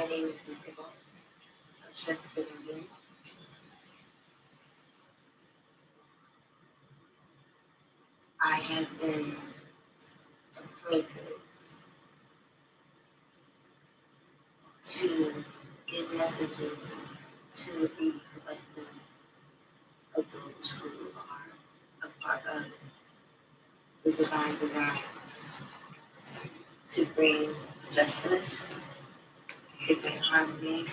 My name is neequwbarh. I'm just being. I have been appointed to give messages to the collective of those who are a part of the divine design, to bring justice, to bring harmony,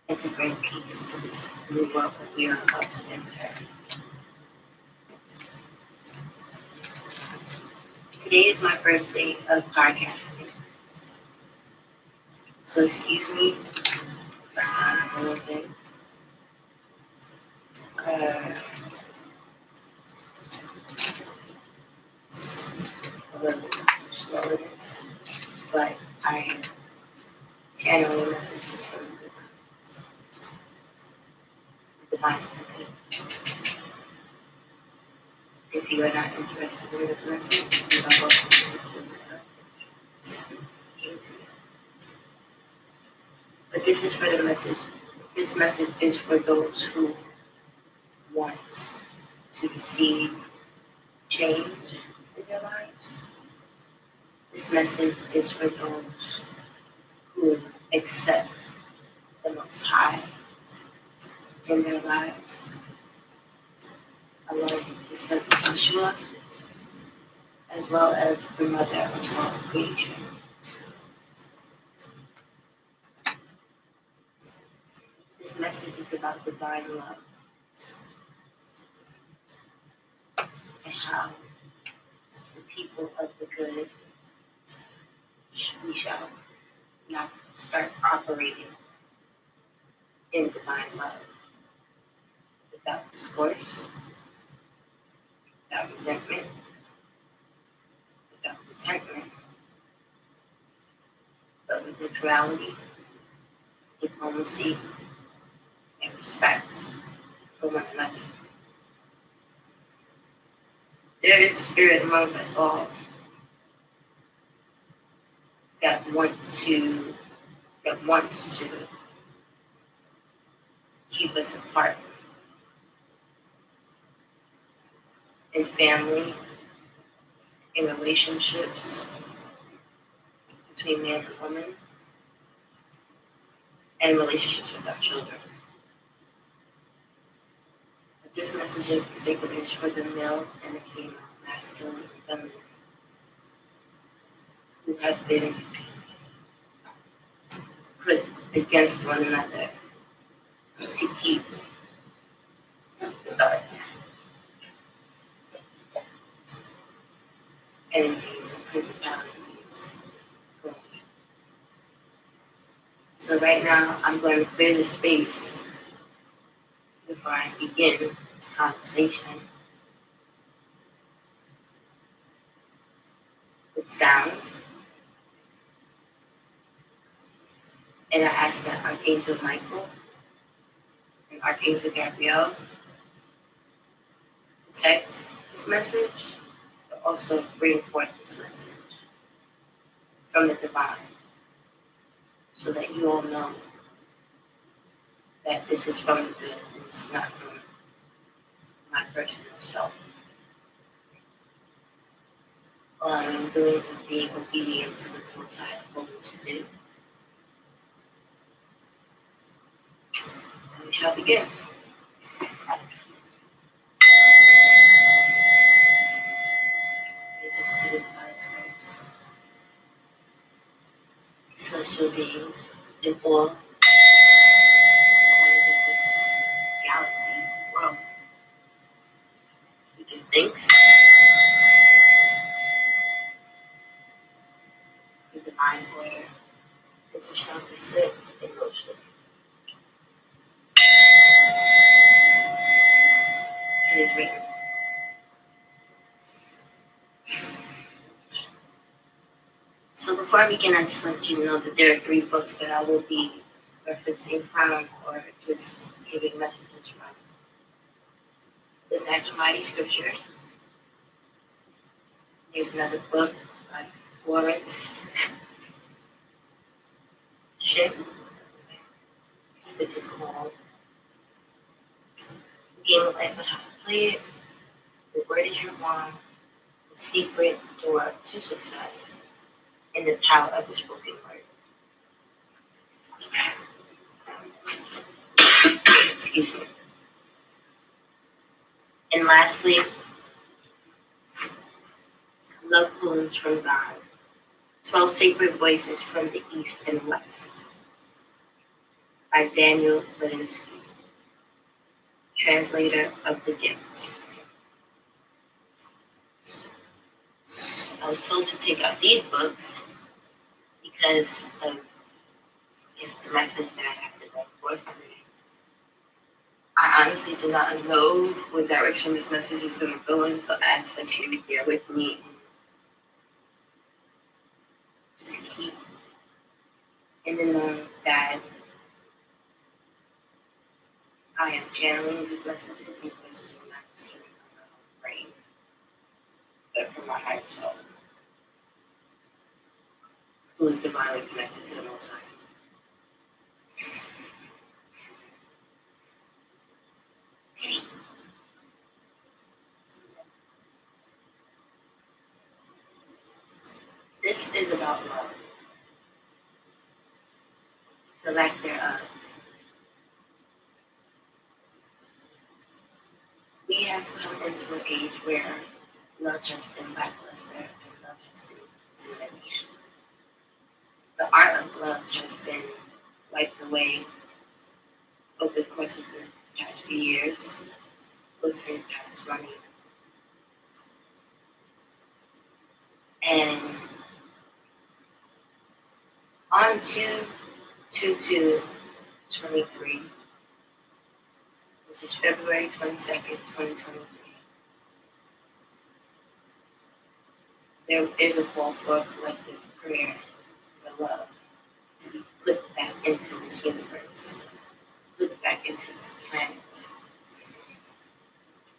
and to bring peace to this new world that we are about to enter. Today is my first day of podcasting, so excuse me if I sound a little bit a little slow in this, but I am channeling messages from the divine. If you are not interested in this message, you are welcome to close it up into it. But this is for the message. This message is for those who want to receive change in their lives. This message is for those who accept the Most High in their lives, along with the Son Yeshua, as well as the Mother of all creation. This message is about divine love and how the people of the good, we shall not start operating in divine love without discourse, without resentment, without contentment, but with neutrality, diplomacy, and respect for one another. There is a spirit among us all that wants to keep us apart in family, in relationships between man and woman, and relationships with our children. But this message in particular is for the male and the female, masculine and feminine, who have been put against one another to keep the dark energies and principalities going. So right now, I'm going to clear the space before I begin this conversation with sound. And I ask that Archangel Michael and Archangel Gabriel protect this message, but also bring forth this message from the divine, so that you all know that this is from the good and this is not from my personal self. All I'm doing is being obedient to the things I have spoken to do. And we shall begin. Praises to the God's hosts, celestial beings, in all corners of this galaxy, world. We give thanks for divine order as it shall be set in motion. It is written. So before I begin, I just let you know that there are 3 books that I will be referencing from or just giving messages from. The Mighty Scripture. There's another book by Florence ship, which is called Game of Life and How to Play It, The Word is Your Wand, The Secret Door to Success, and The Power of the Spoken Word. Excuse me. And lastly, Love Poems from God, 12 Sacred Voices from the East and West, by Daniel Lidinsky, translator of The Gift. I was told to take out these books because of the message that I have to go forth today. I honestly do not know what direction this message is going to go in, so I ask that you bear with me and just keep in the know that I am channeling these messages. These messages are not just coming from my own brain, but from my higher self, who is divinely connected to the Most High. This is about love, the lack thereof. We have come into an age where love has been lackluster and love has been intimidation. The art of love has been wiped away over the course of the past few years, let's say the past 20. And on to 22/23, which is February 22nd, 2023, there is a call for a collective prayer for love to be put back into this universe, put back into this planet,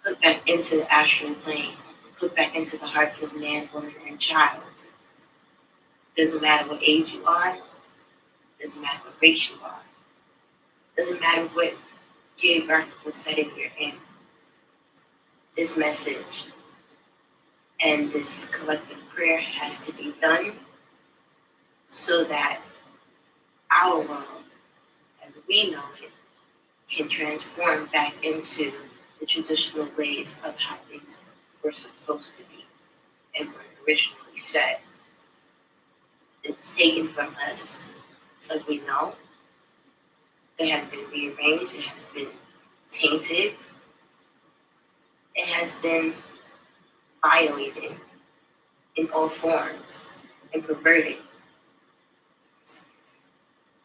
put back into the astral plane, put back into the hearts of man, woman, and child. Doesn't matter what age you are, doesn't matter what race you are, doesn't matter what geographical setting you're in. This message and this collective prayer has to be done so that our world, as we know it, can transform back into the traditional ways of how things were supposed to be and were originally set. It's taken from us, as we know. It has been rearranged, it has been tainted, it has been violated in all forms and perverted.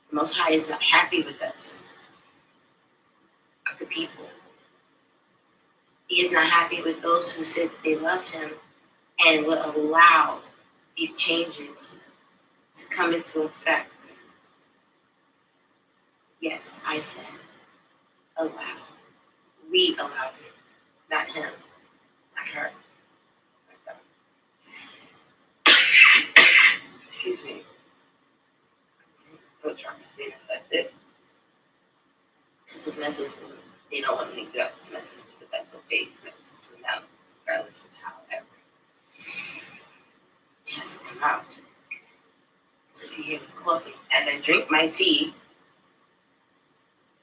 The Most High is not happy with us, the people. He is not happy with those who said that they love him and will allow these changes to come into effect. Yes, I said allow. We allowed it, not him, not her, not them. Excuse me. Throat chakra is being affected because this message, they don't want me to get out this message, but that's okay. This message is coming out regardless of however it has to come out. So if you hear me coughing as I drink my tea,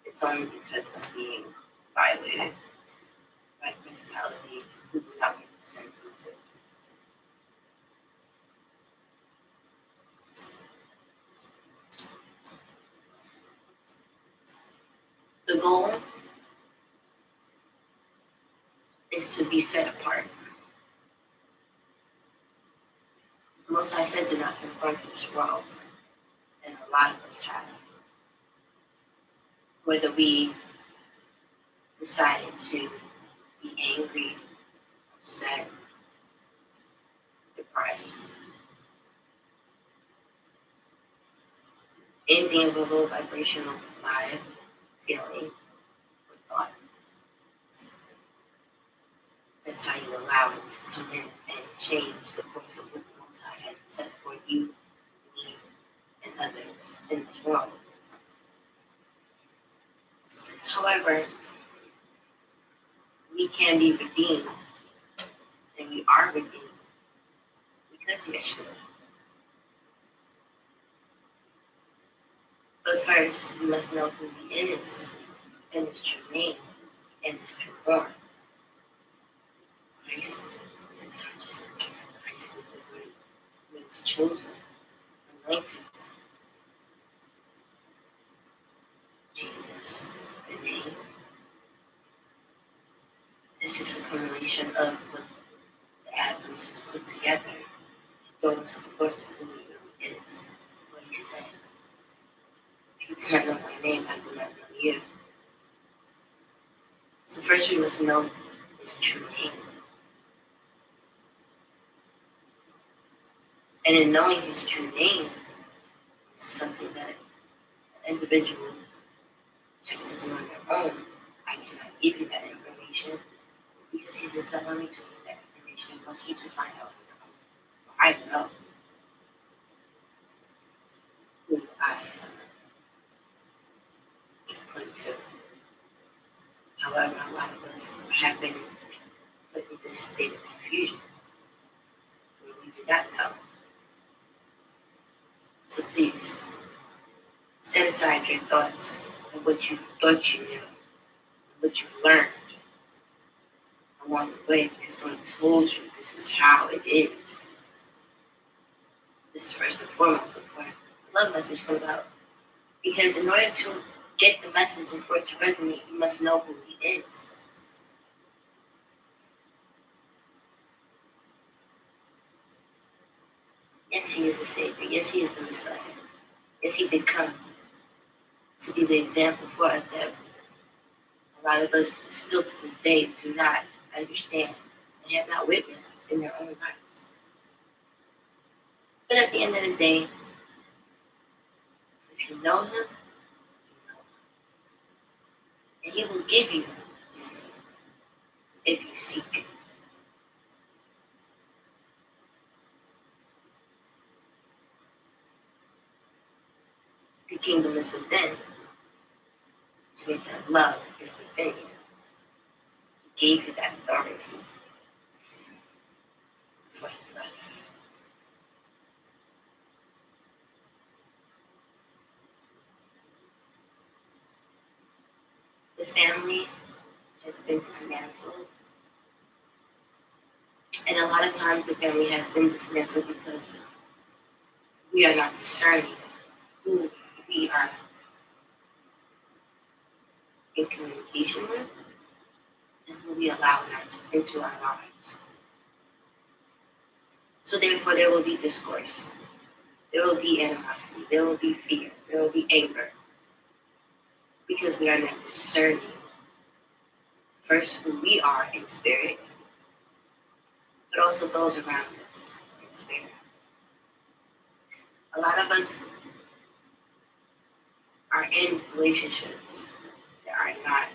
it's only because I'm being violated by principalities who do not want to send to it. The goal is to be set apart. Most I said do not confront this world, and a lot of us have. Whether we decided to be angry, upset, depressed, anything of a low vibrational vibe, feeling, or thought. That's how you allow it to come in and change the course of what the Most High had set for you, me, and others in this world. However, we can be redeemed, and we are redeemed because of Yeshua. But first, we must know who He is, and His true name, and His true form. Christ is a consciousness. Christ is the one who is chosen, anointed. Jesus, the name, is just a combination of what the Adventists has put together. Those, of course, who He really is. What He said. If you can't know my name, I do not know you. So first we must know His true name. And in knowing His true name, this is something that an individual has to do on their own. I cannot give you that information because He does not want me to give that information. He wants you to find out on your own. I know who I am according to. However, a lot of us have been put in this state of confusion where we do not know. So please, set aside your thoughts of what you thought you knew, what you learned along the way, because someone told you this is how it is. This is first and foremost before the love message comes out. Because in order to get the message and for it to resonate, you must know who He is. Yes, He is the Savior. Yes, He is the Messiah. Yes, He did come to be the example for us that a lot of us still to this day do not understand and have not witnessed in their own lives. But at the end of the day, if you know Him, you know Him. And He will give you His name if you seek it. The kingdom is within, which means that love is within you. He gave you that authority before He left. The family has been dismantled. And a lot of times the family has been dismantled because we are not discerning who we are in communication with and who we allow into our lives. So therefore there will be discourse. There will be animosity. There will be fear. There will be anger. Because we are not discerning first who we are in spirit, but also those around us in spirit. A lot of us are in relationships that are not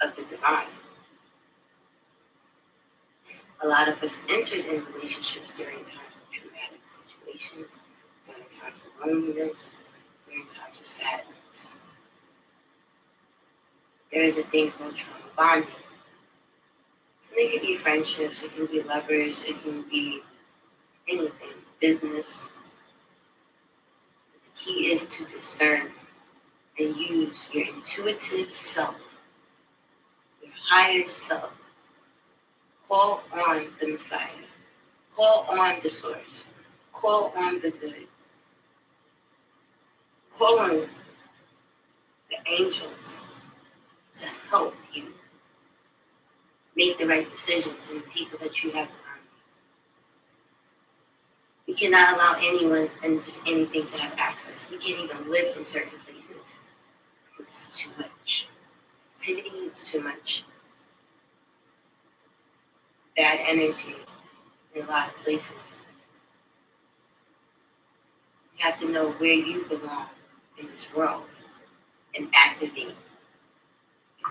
of the divine. A lot of us entered in relationships during times of traumatic situations, during times of loneliness, during times of sadness. There is a thing called trauma bonding. And it can be friendships, it can be lovers, it can be anything, business. The key is to discern and use your intuitive self, your higher self. Call on the Messiah. Call on the source. Call on the good. Call on the angels to help you make the right decisions in the people that you have around you. We cannot allow anyone and just anything to have access. We can't even live in certain places because it's too much. Activity is too much. Bad energy in a lot of places. You have to know where you belong in this world and activate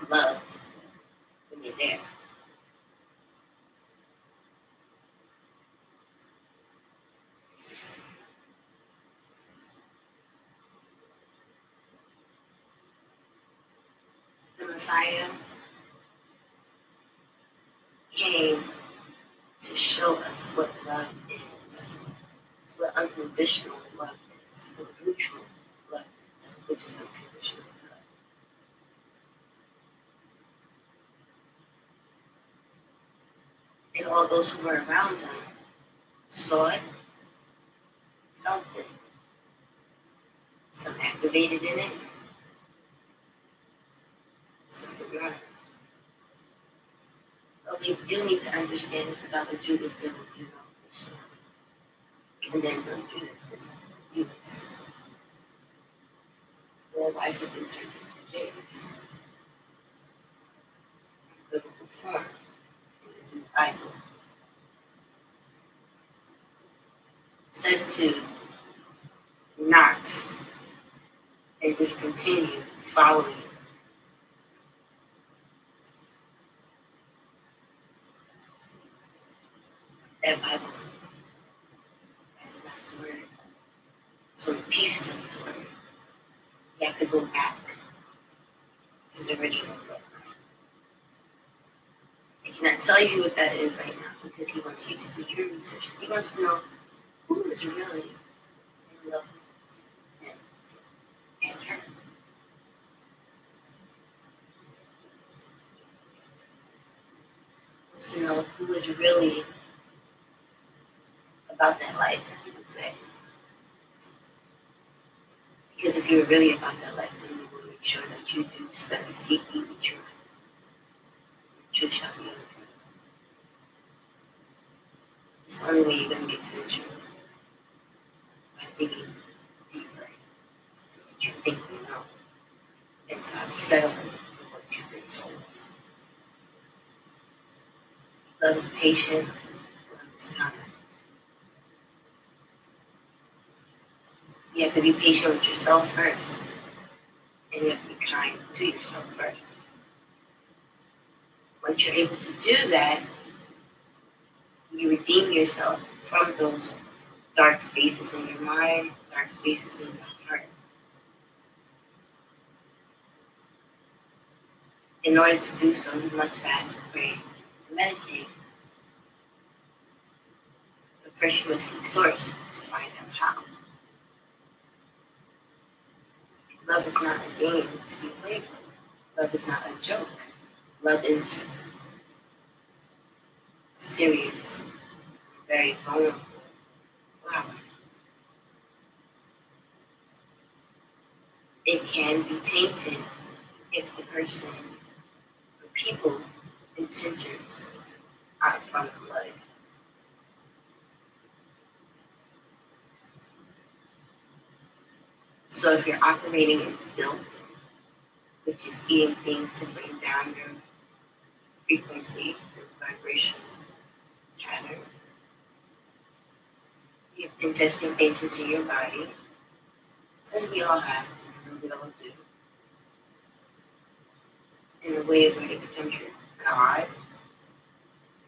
love when you're there. Messiah came to show us what love is, what unconditional love is, what neutral love is, which is unconditional love. And all those who were around him saw it, felt it, some activated in it, some did not. But we do need to understand this without the Judas devil, and there's no Judas, there's Judas. All wise have been turned into James. Biblical form in the Bible. It says to not and discontinue following that Bible. That is not His word. So the pieces of His word, you have to go back to the original book. I cannot tell you what that is right now because He wants you to do your research. He wants to know who is really in love with Him and her. He wants to know who is really about that life, as you would say. Because if you're really about that life, then you will make sure that you do study, seek ye the truth. The truth shall be unto you. It's the only way you're going to get to the truth. By digging deeper into what you think you know. And stop settling for what you've been told. Love is patient. Love is kind. You have to be patient with yourself first. And you have to be kind to yourself first. Once you're able to do that, you redeem yourself from those dark spaces in your mind, dark spaces in your heart. In order to do so, you must fast, pray, and meditate. But first, you must seek source to find out how. Love is not a game to be played with. Love is not a joke. Love is serious, very vulnerable flower. It can be tainted if the person, the people, intentions are from the blood. So if you're operating in filth, which is eating things to bring down your frequency, your vibrational pattern, you're ingesting things into your body, as we all have, and we all do, in a way where it becomes your God,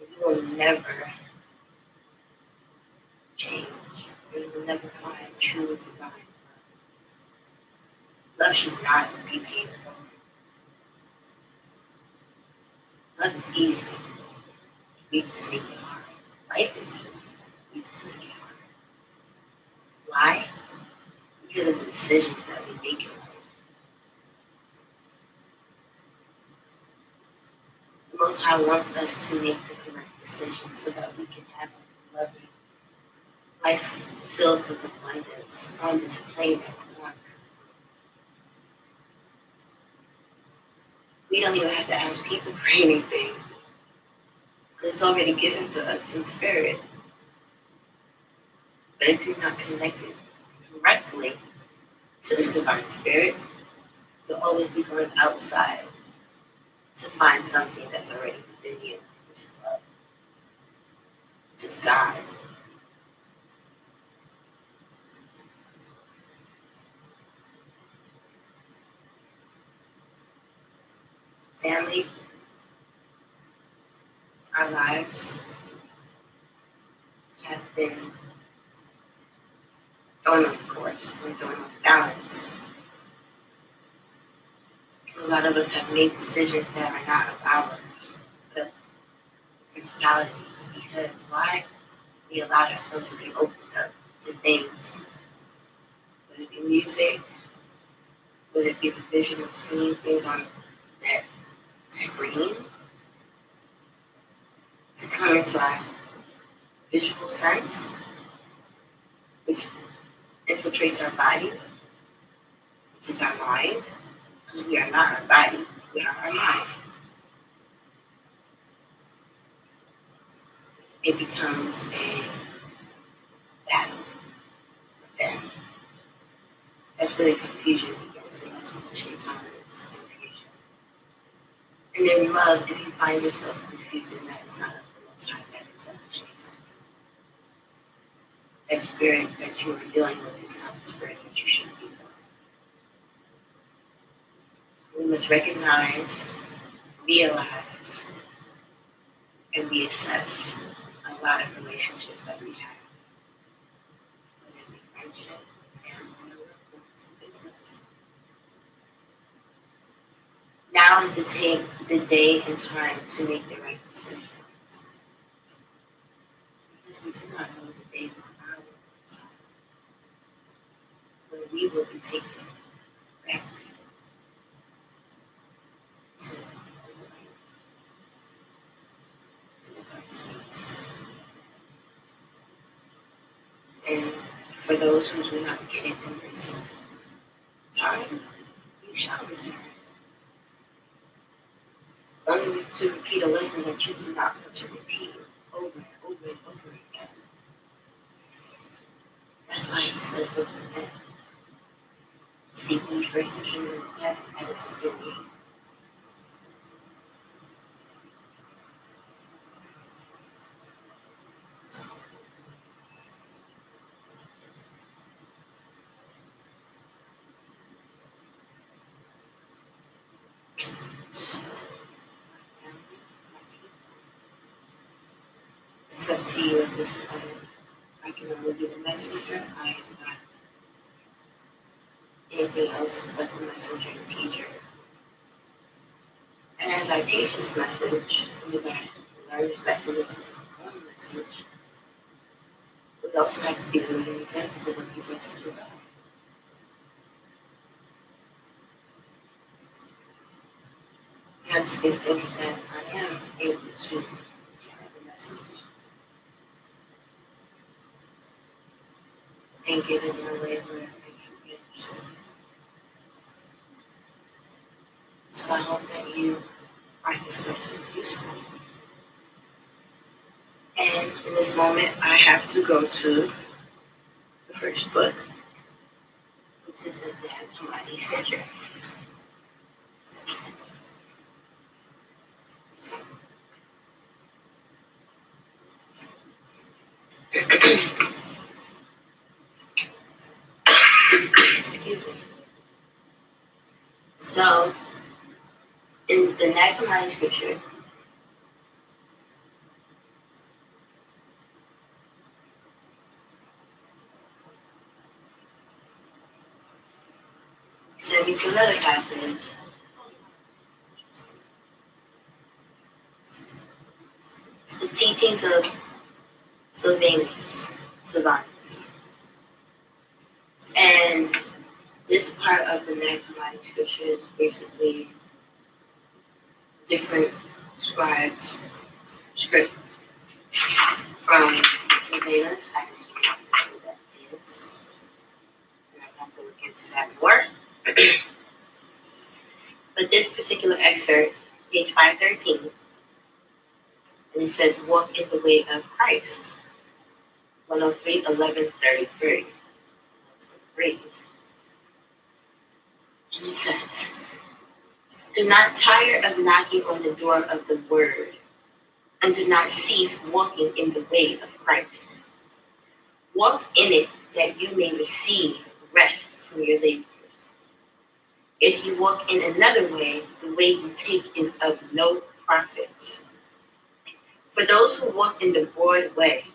you will never change. You will never find true divine love. Love should not be painful. Love is easy. We just make it hard. Life is easy. We just make it hard. Why? Because of the decisions that we make in life. The Most High wants us to make the correct decisions so that we can have a loving life filled with abundance on this plane that we want. We don't even have to ask people for anything. It's already given to us in spirit. But if you're not connected correctly to the divine spirit, you'll always be going outside to find something that's already within you, which is love, which is God. Family, our lives have been thrown off course, we're thrown off balance. A lot of us have made decisions that are not of ours, but of principalities. Because why? We allowed ourselves to be opened up to things, whether it be music, whether it be the vision of seeing things on that screen, to come into our visual sense, which infiltrates our body, which is our mind, because we are not our body, we are our mind. It becomes a battle with them. That's where the confusion begins, and that's what the shaitan is, confusion. And then love, if you find yourself confused in that, it's not of the Most High, that is of the shaitan. That spirit that you are dealing with is not the spirit that you should be dealing with. We must recognize, realize, and reassess a lot of relationships that we have, whether it be friendship, family, or business. Now is the day and time to make the right decisions. Because we do not know the day or hour or time when we will be taken back to the light, to the dark space. And for those who do not get it in this time, you shall return. Only to repeat a lesson that you do not want to repeat over and over and over again. That's why he says, look within. Seek ye first the kingdom of heaven that is within you. So, it's up to you at this point. I can only be the messenger. I am not anything else but the messenger and teacher. And as I teach this message, and as I learn this message as my own message, we also have to be the living examples of what these messages are. I have to speak things that I am able to carry the message and give it in a way where I can be understood. So I hope that you find this message useful. And in this moment, I have to go to the first book, which is the Hammadi scripture. Excuse me. So, in the Hammadi scripture, send me to another passage. It's the teachings of Sylvanus. And this part of the Hammadi scripture is basically different scribes' script from Sylvanus. I can check out who that is. And I have to look into that more. But this particular excerpt, page 513, and it says, walk in the way of Christ. 103, 1133. And it says, do not tire of knocking on the door of the word, and do not cease walking in the way of Christ. Walk in it that you may receive rest from your labors. If you walk in another way, the way you take is of no profit. For those who walk in the broad way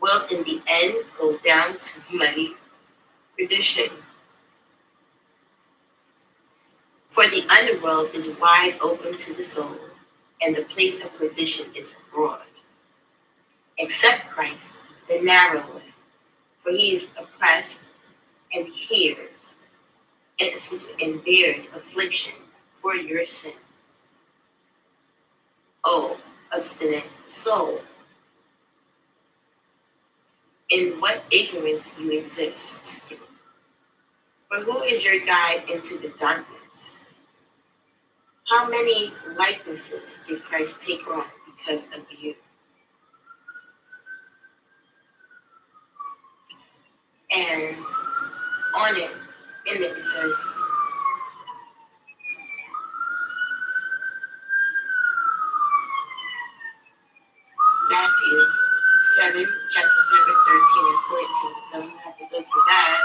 will in the end go down to muddy perdition. For the underworld is wide open to the soul, and the place of perdition is broad. Accept Christ, the narrow way, for he is oppressed and and bears affliction for your sin. O obstinate soul, in what ignorance you exist. For who is your guide into the darkness? How many likenesses did Christ take on because of you? And on it, in it, it says, Matthew 7, chapter 7, 13, and 14. So I'm going to have to go to that.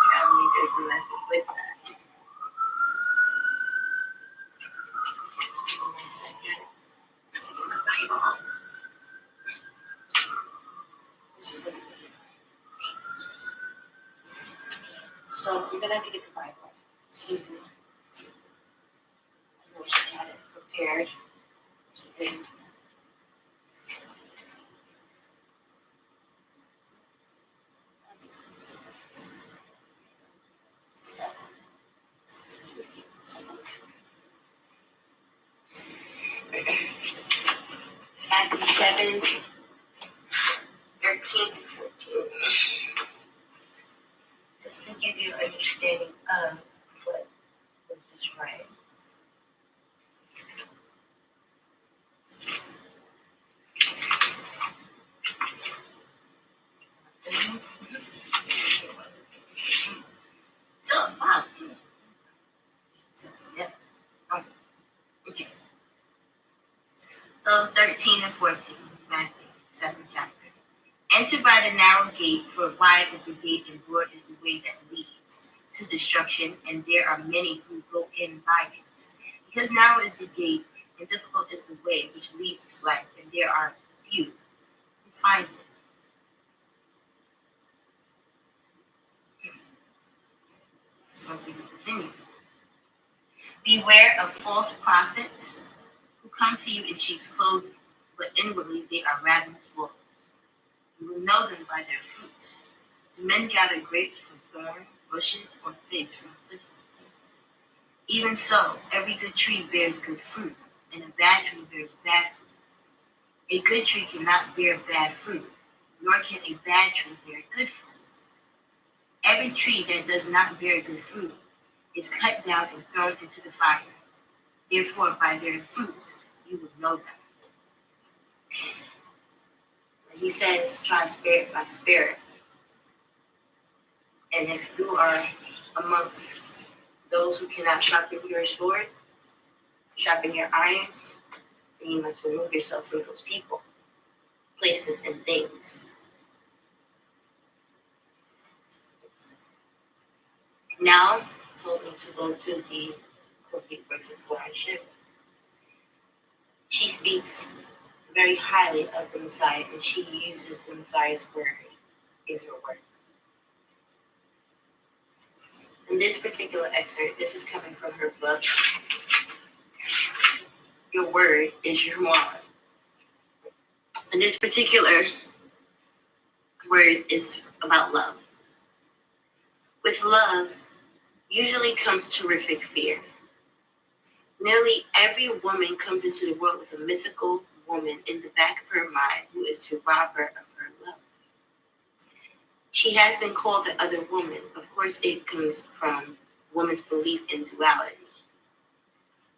Apparently there's a message with that. One second. I have to get my Bible. Let's just look at it. So we're going to have to get the Bible. Excuse me. I know she had it prepared. She didn't. Matthew 7, 13 to 14. Just to give you an understanding of what was just right. So, wow. Yep. Oh, okay. So 13 and 14, Matthew 7 chapter. Enter by the narrow gate, for wide is the gate and broad is the way that leads to destruction, and there are many who go in by it. Because narrow is the gate, and difficult is the way which leads to life, and there are few who find it. So we continue. Beware of false prophets who come to you in sheep's clothing, but inwardly they are ravenous wolves. You will know them by their fruits. Do men gather grapes from thorn bushes or figs from thistles? Even so, every good tree bears good fruit, and a bad tree bears bad fruit. A good tree cannot bear bad fruit, nor can a bad tree bear good fruit. Every tree that does not bear good fruit is cut down and thrown into the fire. Therefore, by their fruits you will know them. He says, try spirit by spirit. And if you are amongst those who cannot sharpen your sword, sharpen your iron, then you must remove yourself from those people, places, and things. Now, told me to go to the complete works of Florence. She speaks very highly of the Messiah, and she uses the Messiah's word in her work. In this particular excerpt, this is coming from her book, Your Word is Your Wand. And this particular word is about love. With love, usually comes terrific fear. Nearly every woman comes into the world with a mythical woman in the back of her mind who is to rob her of her love. She has been called the other woman. Of course, it comes from woman's belief in duality.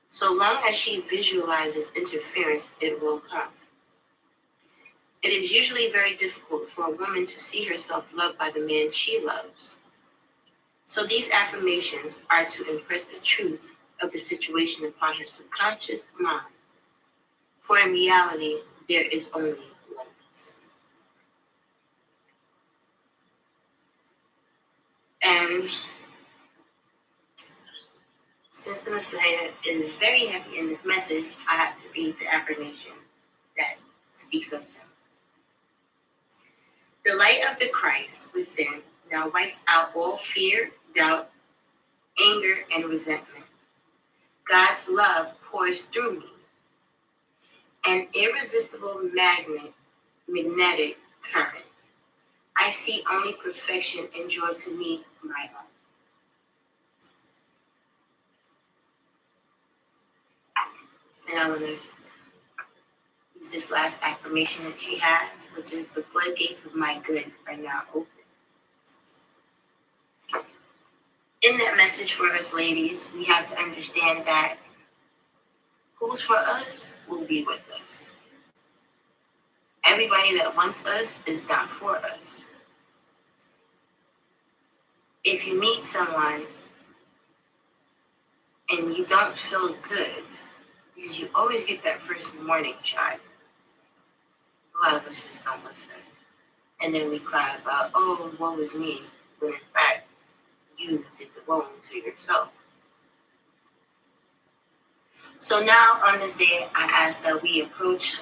So long as she visualizes interference, it will come. It is usually very difficult for a woman to see herself loved by the man she loves. So these affirmations are to impress the truth of the situation upon her subconscious mind. For in reality, there is only oneness. And since the Messiah is very heavy in this message, I have to read the affirmation that speaks of him. The light of the Christ within now wipes out all fear, doubt, anger, and resentment. God's love pours through me, an irresistible magnetic current. I see only perfection and joy to meet my own. And I want to use this last affirmation that she has, which is the floodgates of my good are now open. In that message for us ladies, we have to understand that who's for us will be with us. Everybody that wants us is not for us. If you meet someone and you don't feel good, because you always get that first warning shot, a lot of us just don't listen. And then we cry about, oh, woe is me, when in fact, you did the woe to yourself. So now on this day, I ask that we approach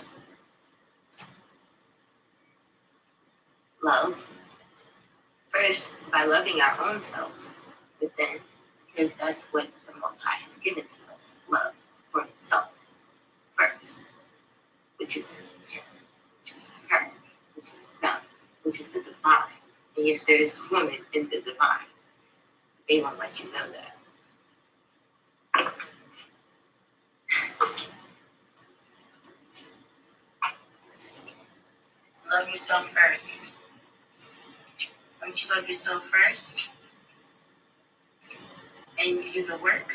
love first by loving our own selves within, because that's what the Most High has given to us, love for himself first, which is him, which is her, which is them, which is the divine. And yes, there is a woman in the divine. They won't let you know that. Love yourself first. Once you love yourself first, and you do the work,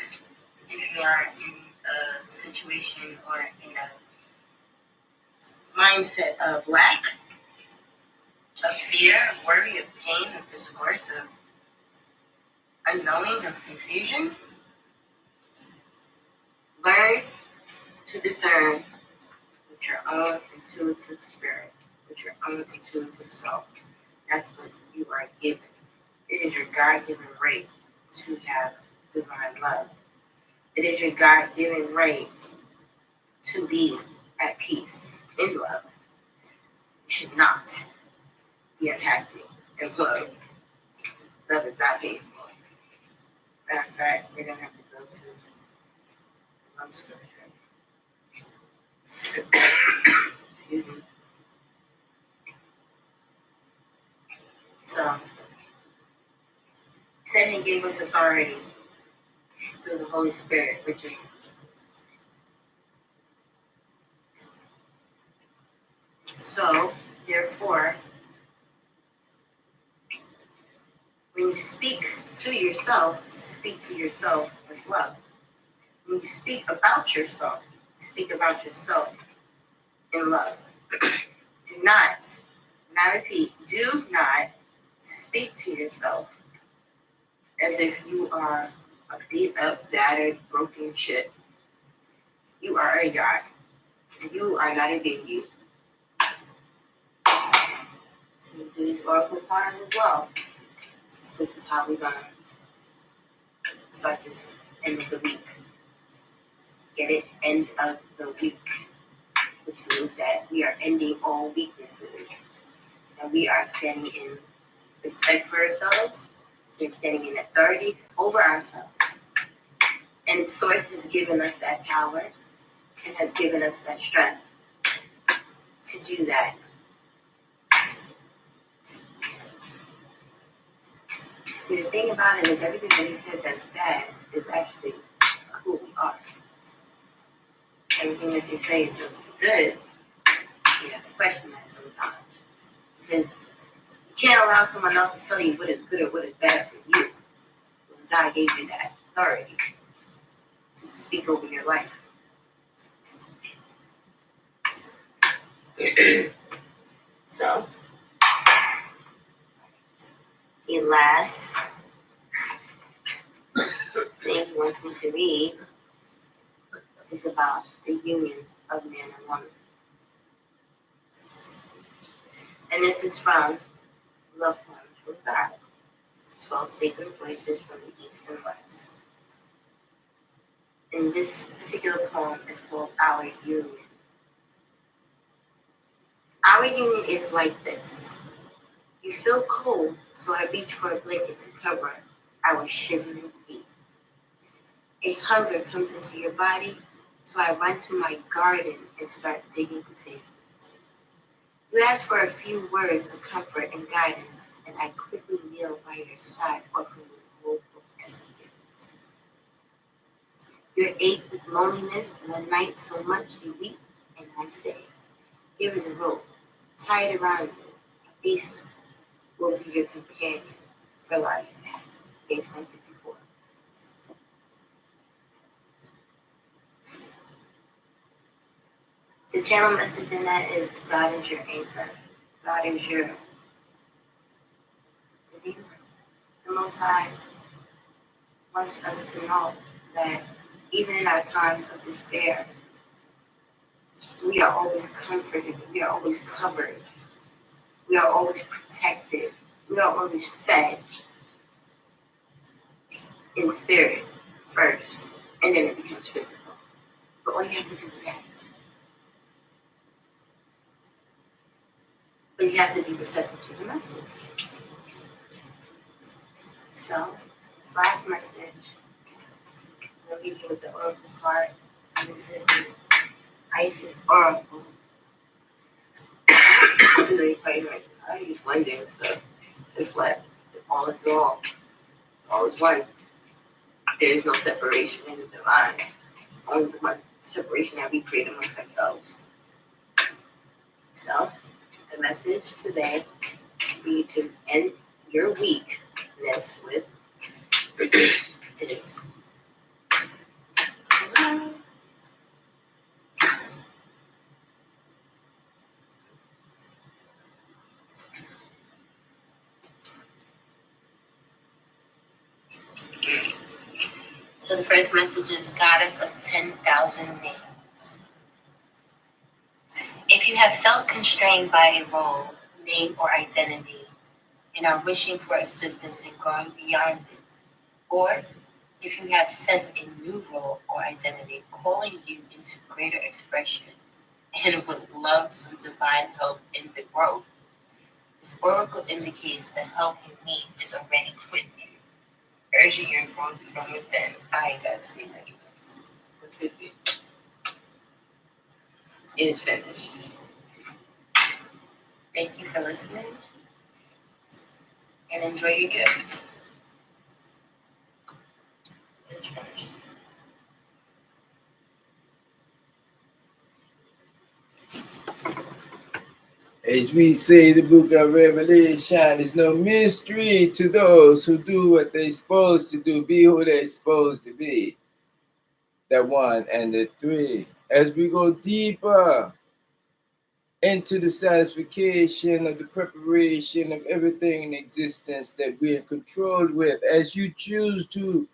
if you are in a situation or in a mindset of lack, of fear, of worry, of pain, of discourse, of unknowing, of confusion, learn to discern with your own intuitive spirit, with your own intuitive self. That's what you are given. It is your God-given right to have divine love. It is your God-given right to be at peace in love. You should not be unhappy in love. Love is not painful. Matter of fact, we're going to have to go to one scripture. Excuse me. So, said he gave us authority through the Holy Spirit, which is so, therefore, when you speak to yourself with love. When you speak about yourself in love. Do not, and I repeat, do not speak to yourself as if you are a beat up, battered, broken shit. You are a God. And you are not a baby. So we do these oracle cards as well. So this is how we're going to start this end of the week. Get it? End of the week. Which means that we are ending all weaknesses. And we are standing in respect for ourselves. We're standing in authority over ourselves. And Source has given us that power and has given us that strength to do that. See, the thing about it is everything that he said that's bad is actually who we are. Everything that they say is good, you have to question that sometimes. Because you can't allow someone else to tell you what is good or what is bad for you. When God gave you that authority to speak over your life. So, the last thing he wants me to read is about the union of man and woman. And this is from Love Poems from God, 12 Sacred Voices from the East and West. And this particular poem is called Our Union. Our union is like this. You feel cold, so I reach for a blanket to cover our shivering feet. A hunger comes into your body, so I run to my garden and start digging potatoes. You ask for a few words of comfort and guidance, and I quickly kneel by your side, offering you a whole book as a gift. You're ache with loneliness in the night so much you weep, and I say, here is a rope, tie it around you. A face will be your companion for life. Page 154. The general message in that is God is your anchor. God is your redeemer. The Most High wants us to know that even in our times of despair, we are always comforted, we are always covered, we are always protected, we are always fed in spirit first, and then it becomes physical. But all you have to do is act. But you have to be receptive to the message. So, this last message, I'll leave you with the oracle card. And this is the Isis oracle. I use one day, so it's what? All is all. All is one. There is no separation in the divine. Only the one separation that we create amongst ourselves. So, the message today would be to end your weakness with this. So the first message is Goddess of 10,000 names. If you have felt constrained by a role, name, or identity, and are wishing for assistance in going beyond it, or if you have sensed a new role or identity calling you into greater expression and would love some divine help in the growth, this oracle indicates the help you need is already with you, urging your growth from within. I ain't got to say measurements. What's it be? It is finished. Thank you for listening and enjoy your gift. It's finished. As we say, the book of Revelation is no mystery to those who do what they're supposed to do, be who they're supposed to be. The one and the three. As we go deeper into the satisfaction of the preparation of everything in existence that we're controlled with, as you choose to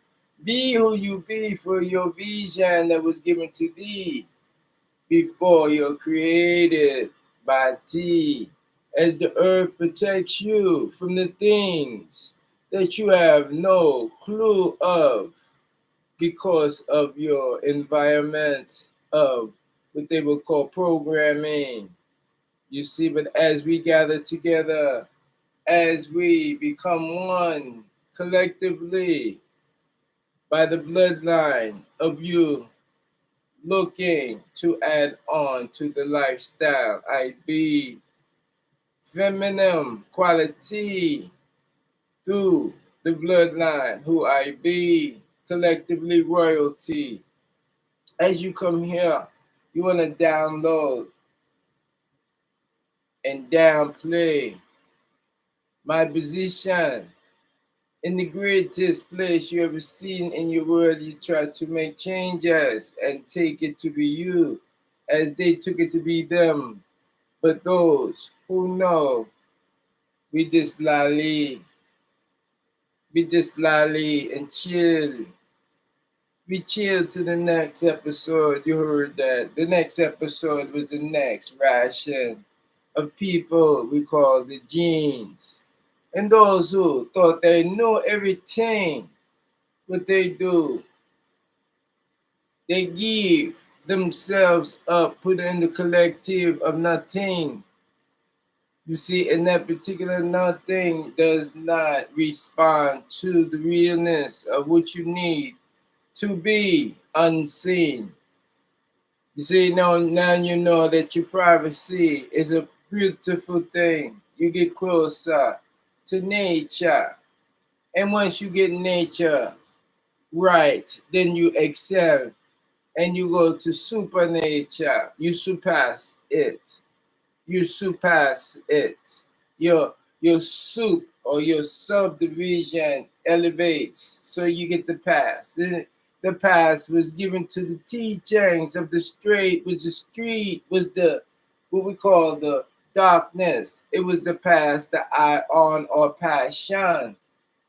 be who you be for your vision that was given to thee before you're created by thee, as the earth protects you from the things that you have no clue of because of your environment of what they will call programming. You see, but as we gather together, as we become one collectively by the bloodline of you looking to add on to the lifestyle, I be feminine quality through the bloodline, who I be collectively royalty. As you come here, you want to download and downplay my position in the greatest place you ever seen in your world. You try to make changes and take it to be you as they took it to be them. But those who know, we just lolly and chill. We chill to the next episode. You heard that. The next episode was the next ration of people we call the genes. And those who thought they knew everything, what they do, they give themselves up, put in the collective of nothing. You see, and that particular nothing does not respond to the realness of what you need to be unseen. You see, now you know that your privacy is a beautiful thing. You get closer to nature. And once you get nature right, then you excel and you go to supernature. You surpass it. You surpass it. Your soup or your subdivision elevates, so you get the pass. The pass was given to the teachings of the straight, was the street, was the what we call the darkness. It was the pass, the ion or passion.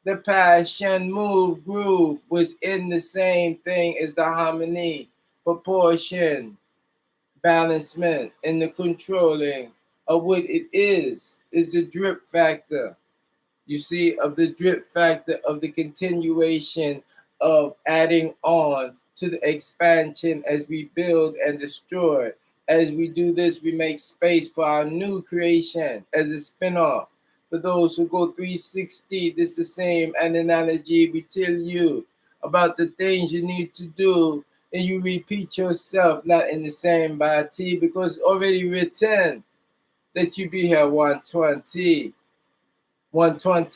The passion, move, groove was in the same thing as the harmony, proportion, balancement, and the controlling of what it is the drip factor. You see, of the drip factor of the continuation of adding on to the expansion as we build and destroy. As we do this, we make space for our new creation as a spin-off. For those who go 360, this the same an analogy we tell you about the things you need to do, and you repeat yourself, not in the same body, because already written that you be here 120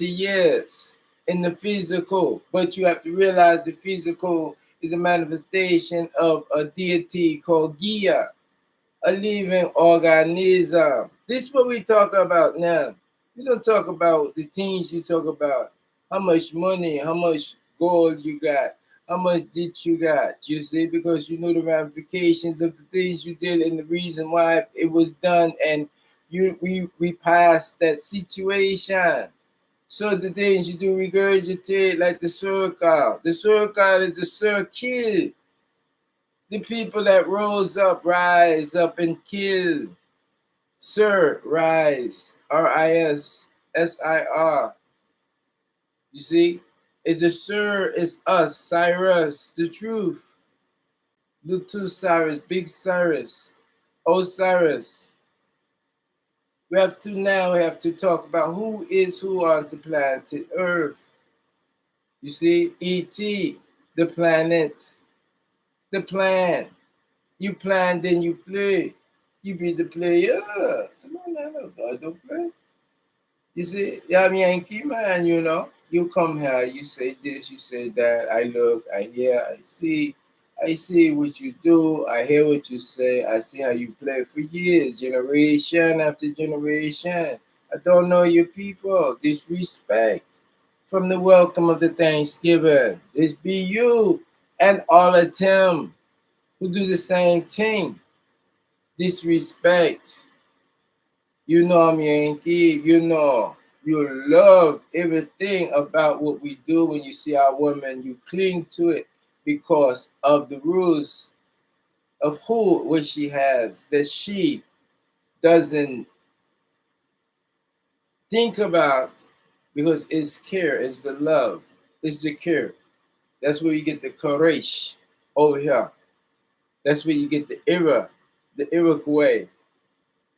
years in the physical, but you have to realize the physical is a manifestation of a deity called Gia, a living organism. This is what we talk about now. We don't talk about the things you talk about. How much money, how much gold you got, how much did you got, you see, because you know the ramifications of the things you did and the reason why it was done, and we passed that situation. So the things you do regurgitate like the circle. The circle is a circle. The people that rose up, rise up and kill. Sir, rise. RISSIR. You see? It's the Sir is us, Cyrus, the truth. The two Cyrus, big Cyrus, Osiris. We have to talk about who is who on the planet Earth. You see, E.T., the planet, the plan. You plan, then you play. You be the player. Come on now, no, God don't play. You see, yeah, I'm Yankee man, you know. You come here, you say this, you say that. I look, I hear, I see. I see what you do. I hear what you say. I see how you play for years, generation after generation. I don't know your people. Disrespect. From the welcome of the Thanksgiving. This be you and all of them who do the same thing. Disrespect. You know I'm Yankee. You know you love everything about what we do. When you see our woman, you cling to it because of the rules of what she has that she doesn't think about, because it's care, it's the love, it's the care. That's where you get the courage over here. That's where you get the era, the Iroquois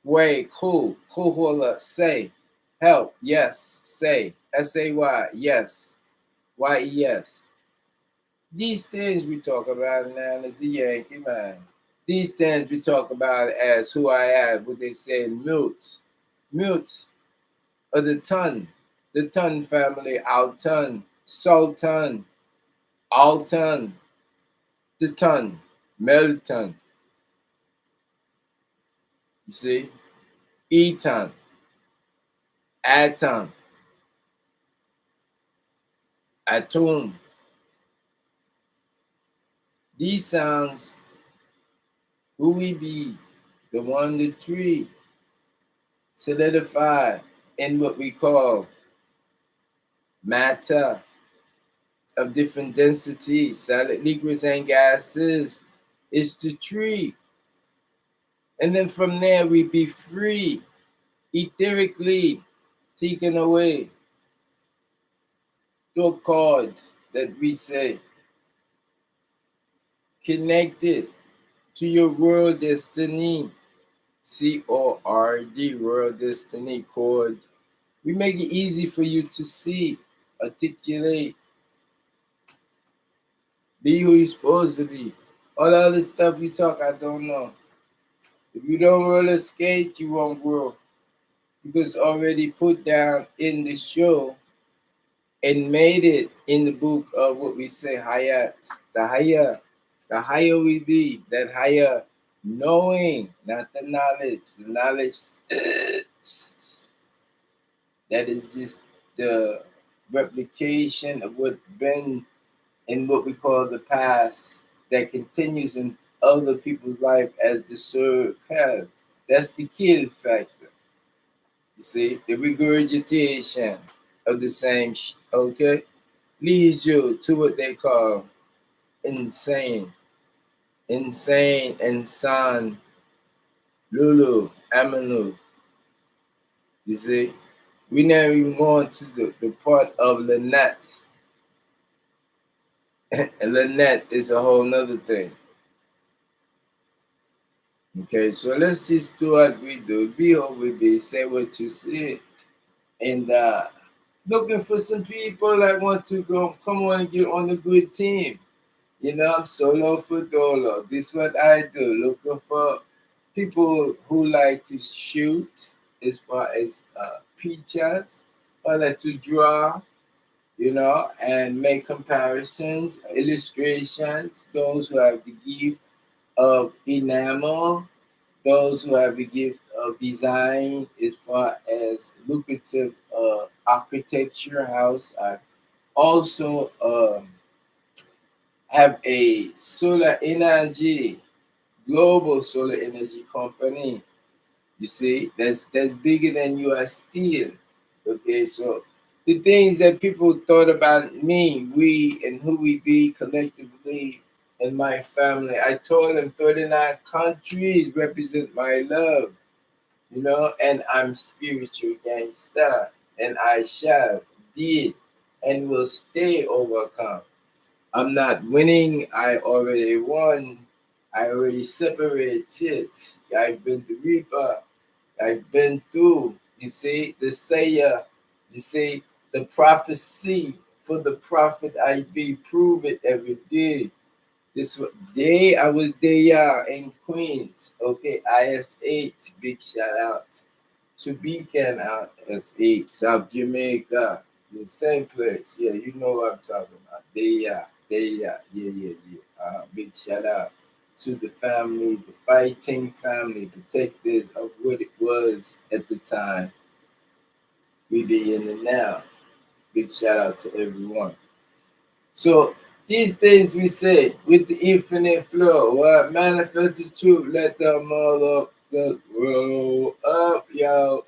way, cool, say, help, yes, say, SAY, yes, YES. These things we talk about now as the Yankee man. These things we talk about as who I am, what they say, mute of the ton family, Alton, Sultan, Alton, the ton, Melton, you see, Eton, Atom, Atum. These sounds, who we be, the one, the three, solidify in what we call matter of different densities, solid liquids and gases. It's the tree. And then from there we be free, etherically taken away to a chord that we say, connected to your world destiny. CORD, world destiny chord. We make it easy for you to see, articulate. Be who you're supposed to be. All the other stuff you talk, I don't know. If you don't roller skate, you won't grow. Because already put down in the show and made it in the book of what we say hayat. The higher we be, that higher knowing, not the knowledge. The knowledge that is just the replication of what been in what we call the past that continues in other people's life as the serve has. That's the kill factor. You see, the regurgitation of the same, okay, leads you to what they call insane, insan, lulu, amanu. You see, we never even go to the part of Lynette. And Lynette is a whole nother thing. Okay, so let's just do what we do. Be who we be, say what you see. And looking for some people that want to go, come on and get on the good team. You know, I'm solo for dolo. This is what I do. Looking for people who like to shoot as far as pictures, or like to draw, you know, and make comparisons, illustrations, those who have the gift of enamel, those who have the gift of design as far as lucrative architecture house. I also have a solar energy, global solar energy company. You see, that's bigger than you are still. Okay, so the things that people thought about me, we and who we be collectively in my family. I told them 39 countries represent my love, you know, and I'm spiritual gangster, and I shall, did, and will stay overcome. I'm not winning. I already won. I already separated. I've been the reaper. I've been through. You see, the sayer, you see, the prophecy for the prophet I be prove it every day. This day I was there in Queens. Okay, IS8. Big shout out to Beacon out S8, South Jamaica. The same place. Yeah, you know what I'm talking about. Yeah. Big shout out to the family, the fighting family, protectors of what it was at the time. We be in it now. Big shout out to everyone. So these things we say with the infinite flow, what manifest the truth, let the mother grow up, yo.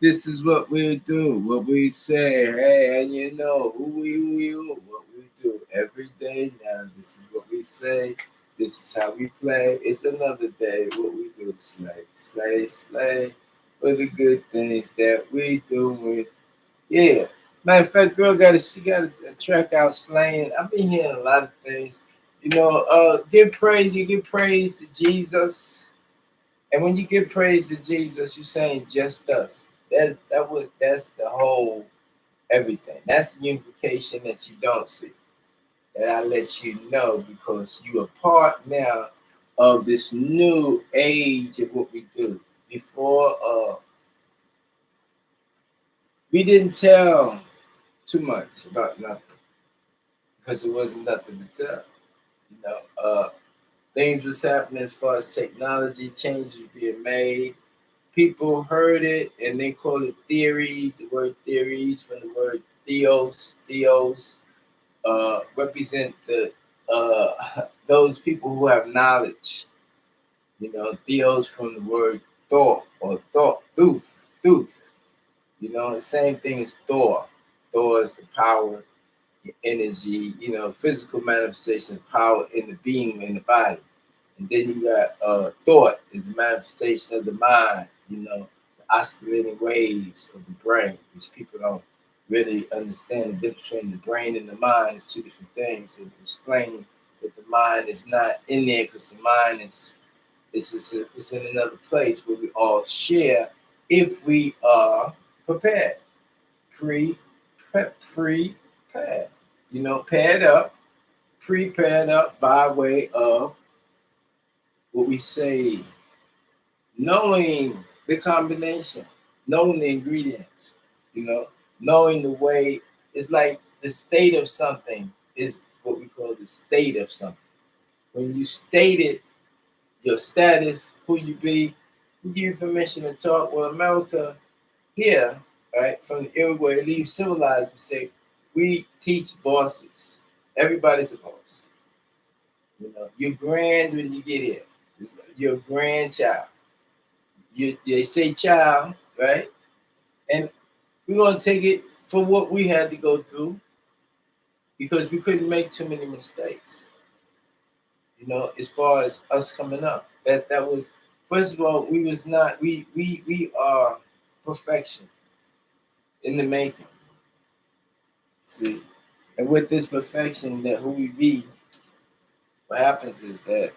This is what we do, what we say, hey, and you know who, what we do every day now. This is what we say, this is how we play. It's another day, what we do, slay, for the good things that we do. Yeah. Matter of fact, girl she got a track out slaying. I've been hearing a lot of things. You know, give praise, you give praise to Jesus. And when you give praise to Jesus, you're saying just us. That's the whole everything. That's the unification that you don't see. That I let you know because you are part now of this new age of what we do. Before we didn't tell too much about nothing because it wasn't nothing to tell. You know, things was happening as far as technology, changes being made. People heard it and they call it theories. The word theories from the word theos, represent the those people who have knowledge. You know, theos from the word thought or thuth. You know, the same thing as Thor. Thor is the power, energy, you know, physical manifestation of power in the being in the body. And then you got thought is the manifestation of the mind, you know, the oscillating waves of the brain, which people don't really understand the difference between the brain and the mind is two different things. And explaining that the mind is not in there because the mind is it's in another place where we all share if we are prepared, pre prepared. You know, paired up, prepared up by way of what we say, knowing the combination, knowing the ingredients, knowing the way. It's like the state of something is what we call the state of something. When you state it, your status, who you be, we give you permission to talk. Well, America here, right, from the era where it leaves civilized, we say we teach bosses. Everybody's a boss. You're grand when you get here. You're a grandchild. They say child, right? And we're gonna take it for what we had to go through because we couldn't make too many mistakes. As far as us coming up, that was, first of all, we was not we are perfection in the making. See, and with this perfection, that who we be, what happens is that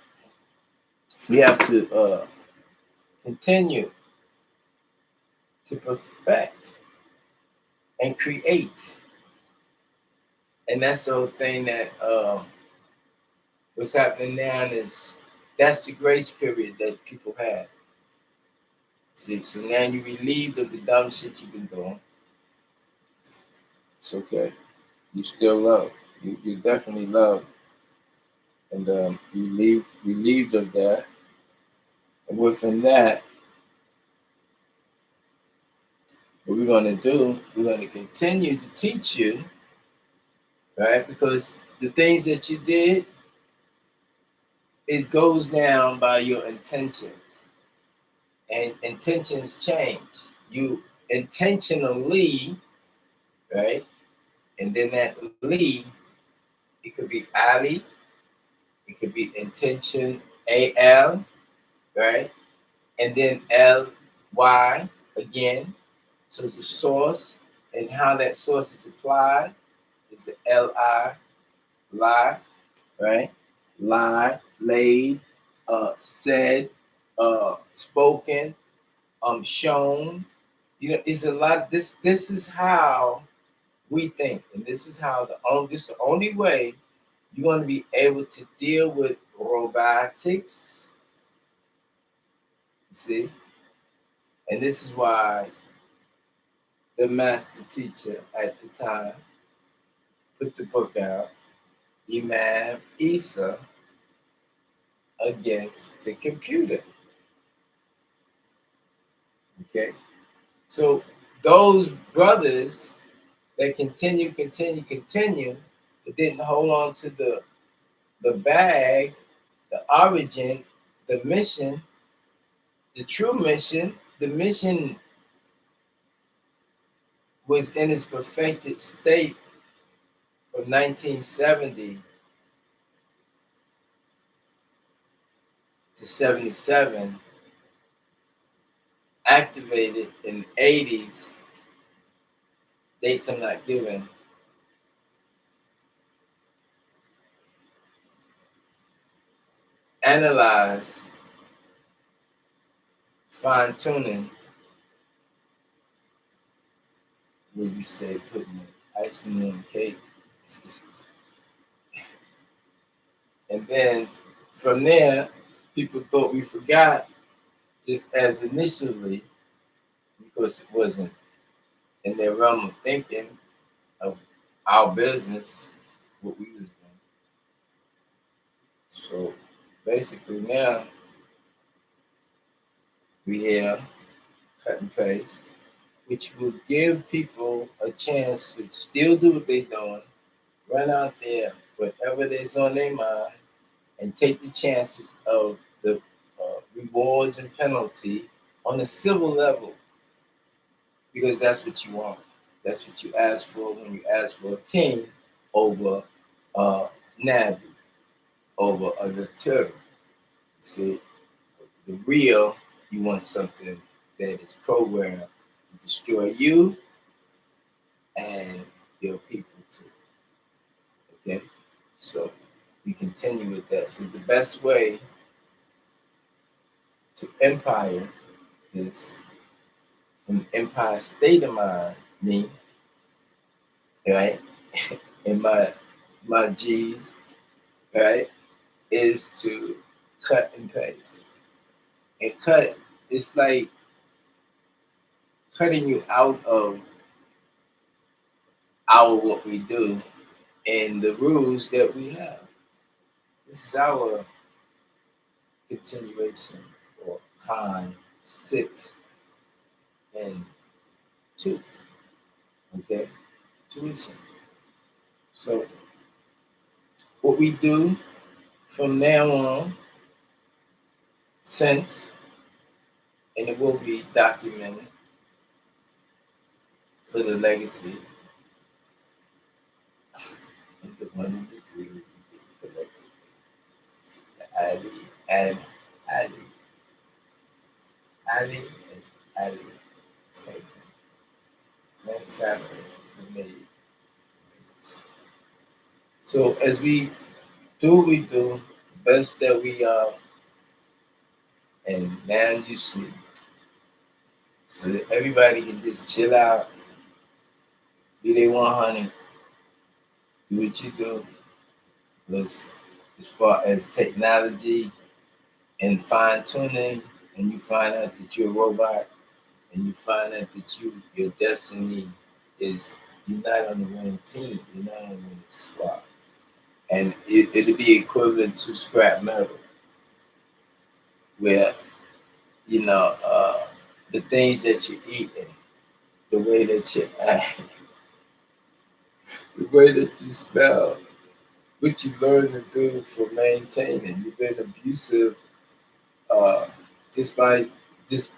we have to continue to perfect and create. And that's the whole thing that what's happening now is that's the grace period that people have. See, so now you relieved of the dumb shit you've been doing. It's okay. You still love. You definitely love. And you relieved of that. And within that, what we're going to do, we're going to continue to teach you, right? Because the things that you did, it goes down by your intentions. And intentions change. You intentionally, right? And then that Lee, it could be Ali, it could be intention AL, right? And then LY again. So it's the source and how that source is applied is the LI, lie, right? Lie, laid, said, spoken, shown. It's a lot. This is how we think, and this is how this is the only way you're going to be able to deal with robotics. See, and this is why the master teacher at the time put the book out, Imam Isa Against the Computer. Okay, so those brothers that continue, but didn't hold on to the bag, the origin, the mission, the true mission. The mission was in its perfected state from 1970 to 77, activated in the 80s, dates I'm not given, analyze, fine tuning, would you say putting icing on the cake? And then from there, people thought we forgot just as initially because it wasn't in their realm of thinking of our business, what we was doing. So basically now we here cut and paste, which will give people a chance to still do what they're doing, run out there, whatever that's on their mind, and take the chances of the rewards and penalty on a civil level, because that's what you want. That's what you ask for when you ask for a king over a Nabi, over a Latur. See, the real, you want something that is programmed to destroy you and your people too. Okay? So we continue with that. So the best way to empire is from empire state of mind, right? And my G's, right, is to cut and paste. And cut, it's like cutting you out of our what we do and the rules that we have. This is our continuation or con, sit, and tooth. Okay? Tuition. So what we do from now on, since, and it will be documented for the legacy, and the one and the three, the Ali and Ali, Ali and Ali, same thing, same family, family. So as we do what we do, best that we are, and now you see, so that everybody can just chill out, be they 100, do what you do. Because as far as technology and fine tuning, and you find out that you're a robot, and you find out that your destiny is you're not on the winning team, you're not on the winning squad, and it'll be equivalent to scrap metal, where the things that you're eating, the way that you act, the way that you smell, what you learn to do for maintaining. You've been abusive uh, just by just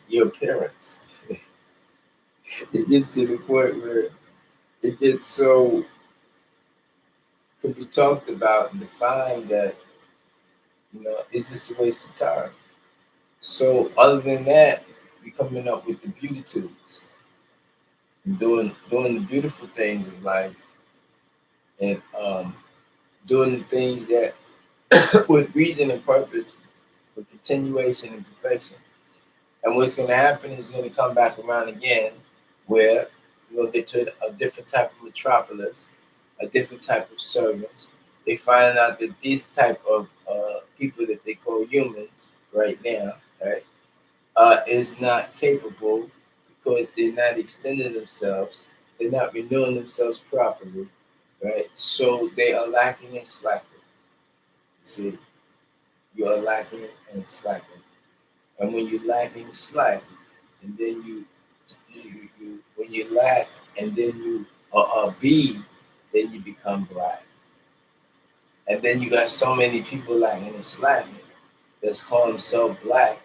your appearance. It gets to the point where it gets so could be talked about and defined that it's just a waste of time. So other than that, we coming up with the beauty tools and doing the beautiful things of life and doing the things that with reason and purpose for continuation and perfection. And what's going to happen is going to come back around again, where we're going to get to a different type of metropolis, a different type of servants. They find out that this type of people that they call humans right now, right, is not capable because they're not extending themselves, they're not renewing themselves properly, right? So they are lacking and slacking. See, you are lacking and slacking. And when you lack and you slack, and then you when you lack and then you be, then you become black. And then you got so many people lacking and slacking that's calling themselves black,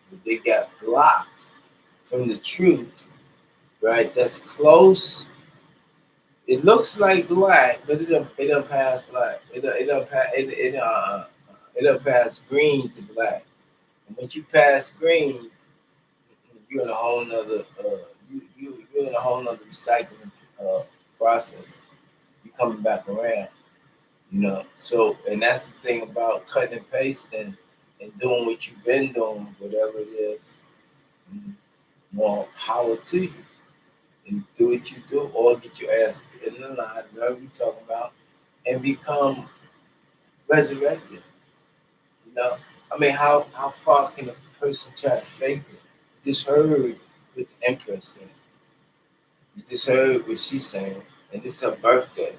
but they got blocked from the truth, right? That's close. It looks like black, but it don't pass black. It don't pass green to black. And once you pass green, you're in a whole nother you're in a whole nother recycling process. You coming back around, So and that's the thing about cutting and pasting and doing what you've been doing, whatever it is. mm, More power to you. And do what you do, or get your ass in the line, whatever we talking about, and become resurrected. You know, I mean, how far can a person try to fake it? You just heard what the Empress said. You just heard what she's saying, and this is her birthday.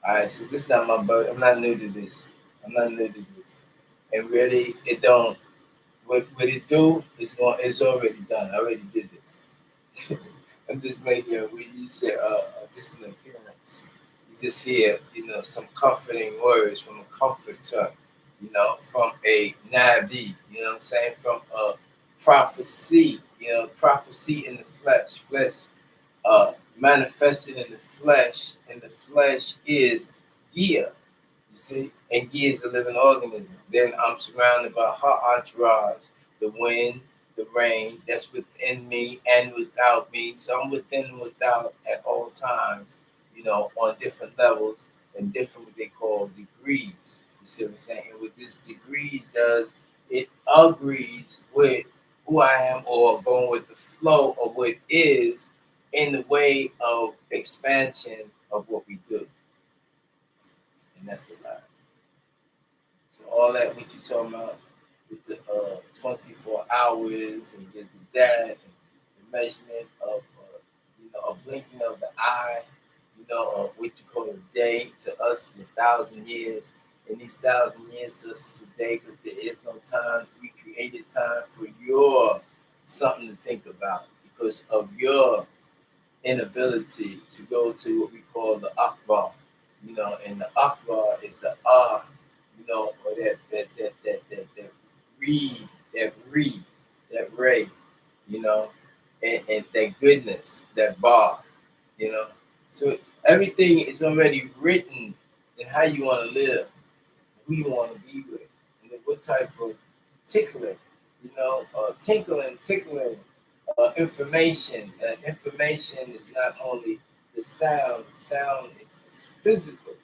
All right, so this is not my birthday. I'm not new to this. I'm not new to this. And really, it don't. What it do is going. It's already done. I already did this. I'm just making it. When you say just an appearance, you just hear some comforting words from a comforter. From a Nabi. You know what I'm saying? From a prophecy. Prophecy in the flesh manifested in the flesh, and the flesh is Gia, you see, and Gia is a living organism. Then I'm surrounded by her entourage, the wind, the rain, that's within me and without me. So I'm within and without at all times, on different levels and different what they call degrees. You see what I'm saying? And what this degrees does, it agrees with who I am or going with the flow of what is in the way of expansion of what we do. And that's a lot. all that what you talking about with the 24 hours and that and the measurement of a blinking of the eye, what you call a day to us is 1,000 years, and these 1,000 years to us is a day because there is no time. We created time for your something to think about because of your inability to go to what we call the akbar, and the akbar is the or that read, that ray, and that goodness, that bar, you know. So everything is already written in how you want to live, who you want to be with, and then what type of tickling, tickling information. Information is not only the sound. Sound is physical.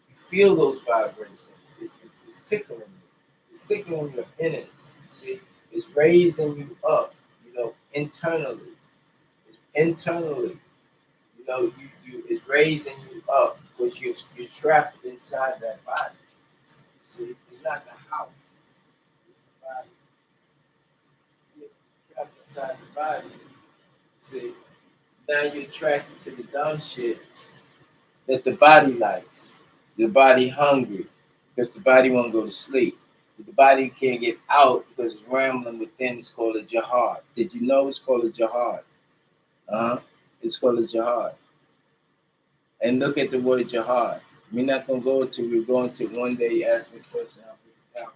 You feel those vibrations. It's tickling you. It's tickling your innards. You see, it's raising you up. Internally. Internally. It's raising you up because you're trapped inside that body. See, it's not the house. It's the body. You're trapped inside the body. See, now you're attracted to the dumb shit that the body likes. The body hungry because the body won't go to sleep. But the body can't get out because it's rambling within. It's called a jihad. Did you know it's called a jihad? It's called a jihad. And look at the word jihad. We're not going to go to, we're going to one day ask me a question. I'll break it down.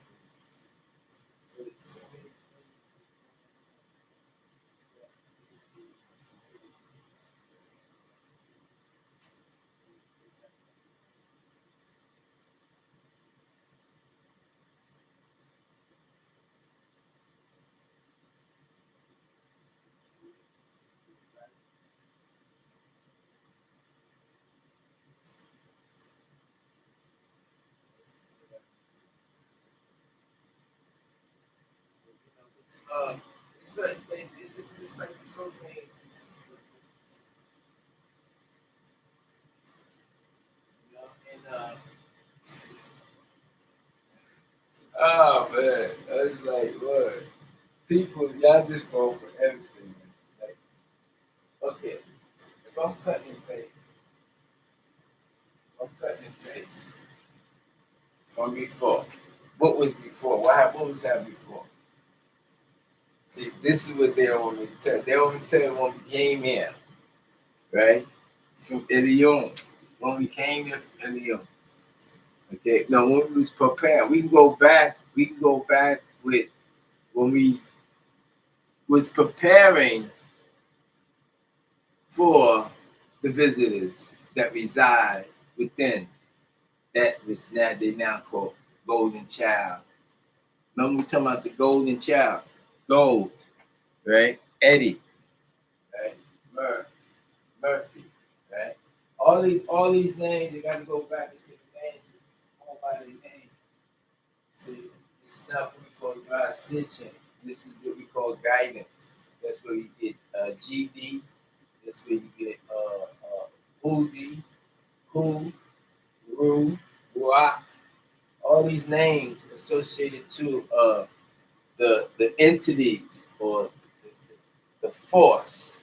It's like slow things. And oh man, that's like what people y'all just fall for everything. Like, okay, if I'm cutting face, from before. What was before? What was that before? See, this is what they want me to tell. They want me to tell when we came here, right? From Ilion. When we came here from Ilion. Okay. Now when we was preparing, we can go back with when we was preparing for the visitors that reside within that was now they now call Golden Child. Remember we talking about the Golden Child, Gold, right? Eddie, right? Murphy, right? All these names, you got to go back into the names, all by their name. See, this is not what we call dry snitching. This is what we call guidance. That's where you get GD. That's where you get Hoodie, Who, Ru, Ruach. All these names associated to the entities or the force,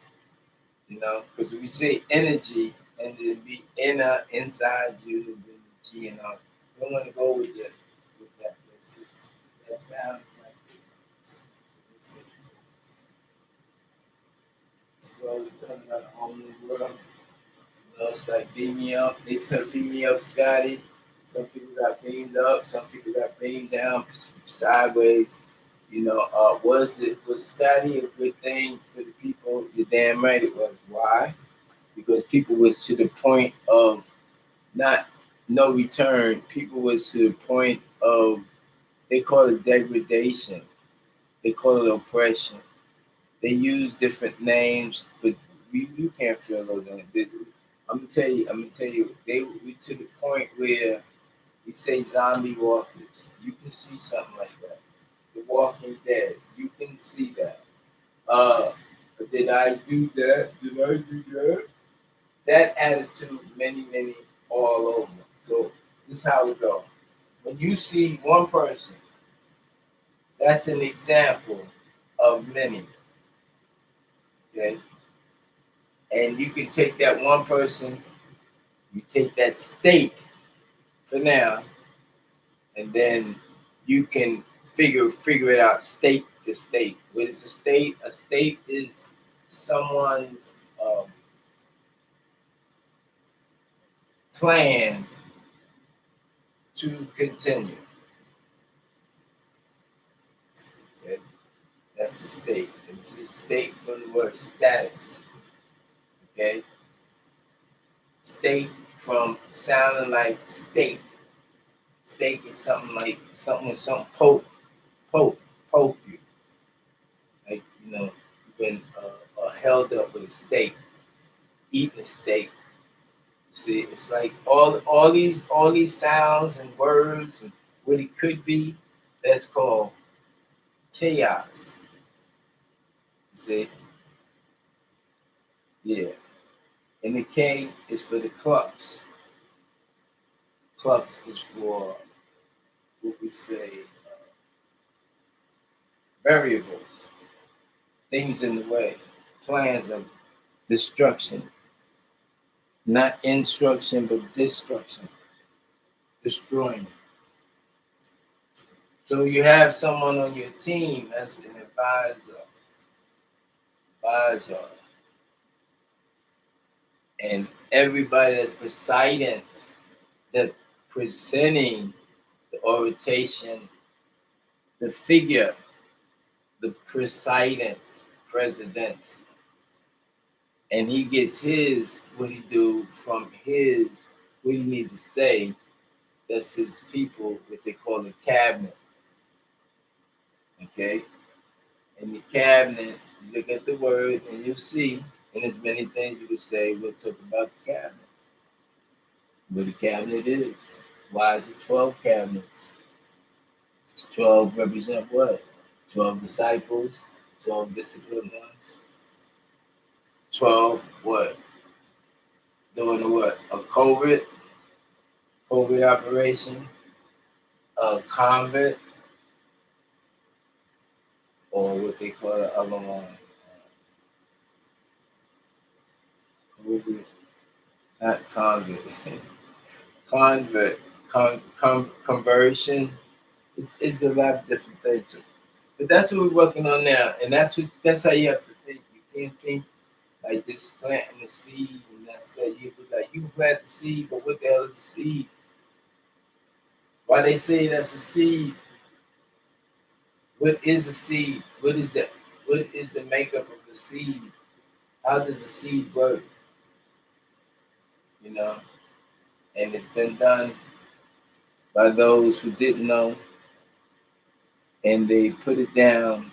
because we say energy and then be inner inside you and then the G and all. We don't want to go with that. That sounds like well, we're talking about a whole new world. It's like beam me up. They said beam me up, Scotty. Some people got beamed up. Some people got beamed down sideways. Was Scotty a good thing for the people? You're damn right it was. Why? Because people was to the point of not no return. People was to the point of they call it degradation. They call it oppression. They use different names, but you can't feel those names. I'm gonna tell you, we to the point where we say zombie walkers. You can see something like that. The Walking Dead. You can see that. Did I do that? Did I do that? That attitude, many all over. So this is how we go. When you see one person, that's an example of many. Okay? And you can take that one person, you take that state for now, and then you can figure it out state to state. What is a state? A state is someone's plan to continue. Okay? That's a state. It's a state from the word status. Okay? State from sounding like state. State is something like something with some poke you. Like, you've been held up with a steak, eating a steak. See, it's like all these sounds and words and what it could be. That's called chaos. See, yeah. And the K is for the clucks. Clucks is for what we say variables, things in the way, plans of destruction, not instruction but destruction, destroying. So you have someone on your team as an advisor, and everybody that's presiding, that presenting the orientation, the figure, the presiding president, and he gets his what he do from his what he need to say. That's his people, what they call the cabinet. Okay, in the cabinet, you look at the word and you see, and there's many things you could say. We'll talk about the cabinet. What a cabinet is. Why is it 12 cabinets? It's 12 represent what? 12 disciples, 12 disciplined ones. 12 what? Doing what? A COVID operation, a convent, or what they call the other one. COVID, not convent. Convert, conversion. It's a lot of different things. But that's what we're working on now, and that's how you have to think. You can't think like just planting the seed and that's it. You be like you can plant the seed, but what the hell is the seed? Why they say that's a seed? What is a seed? What is that? What is the makeup of the seed? How does the seed work? You know, and it's been done by those who didn't know, and they put it down.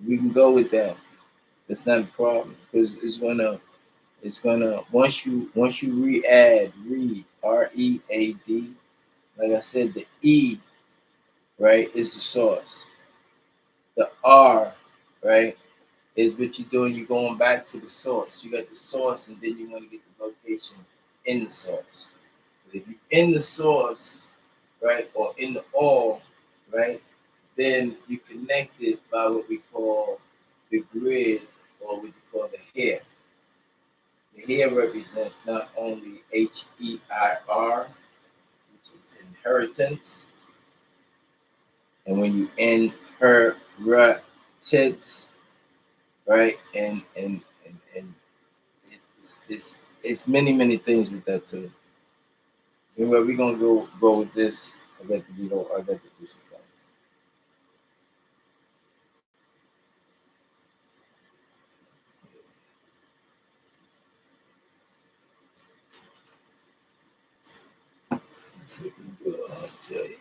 We can go with that. That's not a problem because it's gonna once you read READ, like I said, the E, right, is the source. The R, right, is what you're doing. You're going back to the source. You got the source, and then you want to get the location in the source. But if you're in the source, right, or in the all, right, then you connect it by what we call the grid, or what you call the hair. The hair represents not only HEIR, which is inheritance, and when you inherit, right, and it's many things with that too. Anyway, we're gonna go with this. I got to do some things. That's what we do. I'll tell you.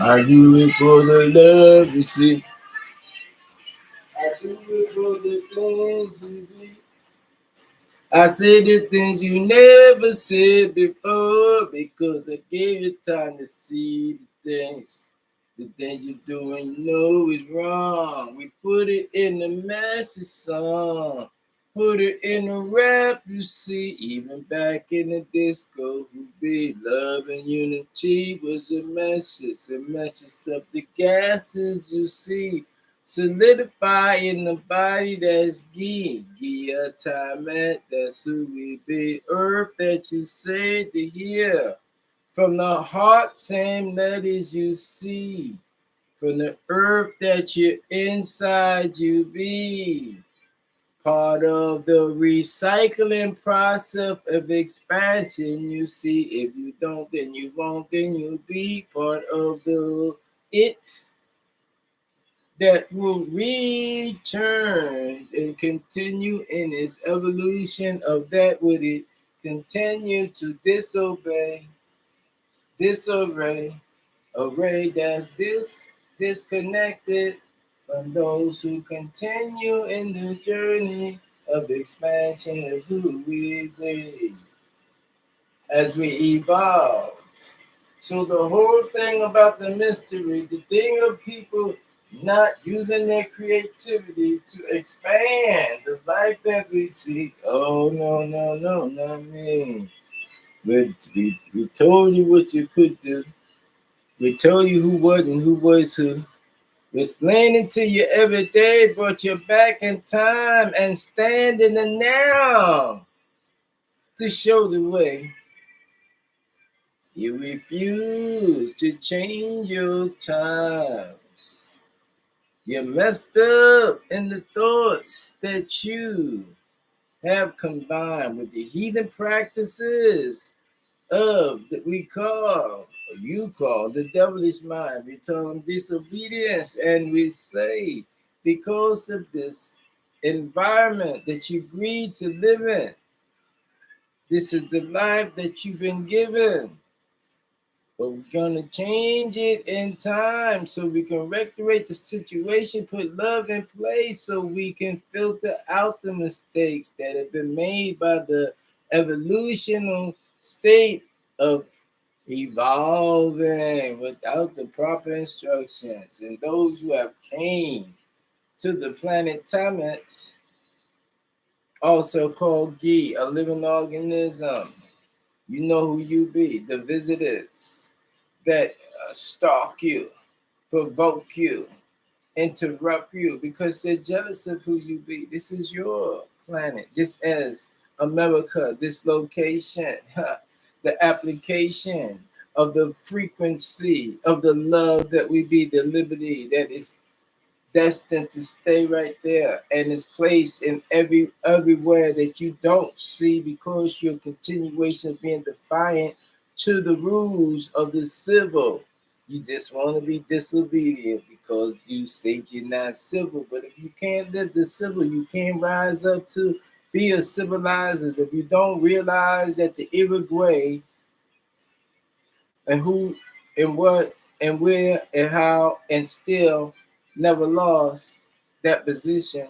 I do it for the love you see. I do it for the things you be. I say the things you never said before because I gave you time to see the things you do and you know is wrong. We put it in the message song, put it in a rap, you see. Even back in the disco, who be love and unity was a message of the gases, you see. Solidify in the body that's ghee. Ghee a time at that's who we be. Earth that you say to hear. From the heart, same letters you see. From the earth that you're inside you be. Part of the recycling process of expansion, you see. If you don't, then you won't, then you'll be part of the it that will return and continue in its evolution of that would it continue to disarray, array that's disconnected from those who continue in the journey of the expansion of who we be as we evolve. So the whole thing about the mystery, the thing of people not using their creativity to expand the life that we see. Oh no, no, no, not me. We told you what you could do. We told you who was and who was who. We explained it to you every day, brought you back in time and stand in the now to show the way. You refuse to change your times. You're messed up in the thoughts that you have combined with the heathen practices of that we call, or you call, the devilish mind. We tell them disobedience, and we say, because of this environment that you agreed to live in, this is the life that you've been given. But we're gonna change it in time so we can recreate the situation, put love in place so we can filter out the mistakes that have been made by the evolutional state of evolving without the proper instructions. And those who have came to the planet Tamet, also called Gi, a living organism. You know who you be, the visitors that stalk you, provoke you, interrupt you because they're jealous of who you be. This is your planet, just as America, this location, the application of the frequency of the love that we be, the liberty that is destined to stay right there and is placed in everywhere that you don't see because your continuation of being defiant to the rules of the civil. You just want to be disobedient because you think you're not civil. But if you can't live the civil, you can't rise up to be a civilizer. If you don't realize that the Uruguay and who and what and where and how and still never lost that position.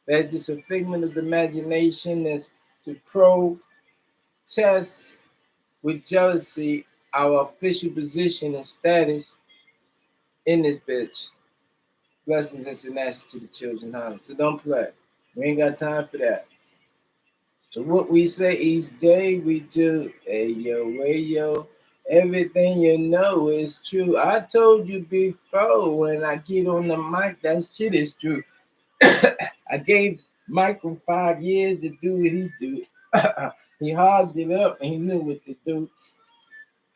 That's just a figment of the imagination that's to protest with jealousy our official position and status in this bitch. Blessings international to the children, honey. So don't play. We ain't got time for that. So what we say each day we do, hey yo, everything you know is true. I told you before when I get on the mic, that shit is true. I gave Michael 5 years to do what he do. He hogged it up and he knew what to do.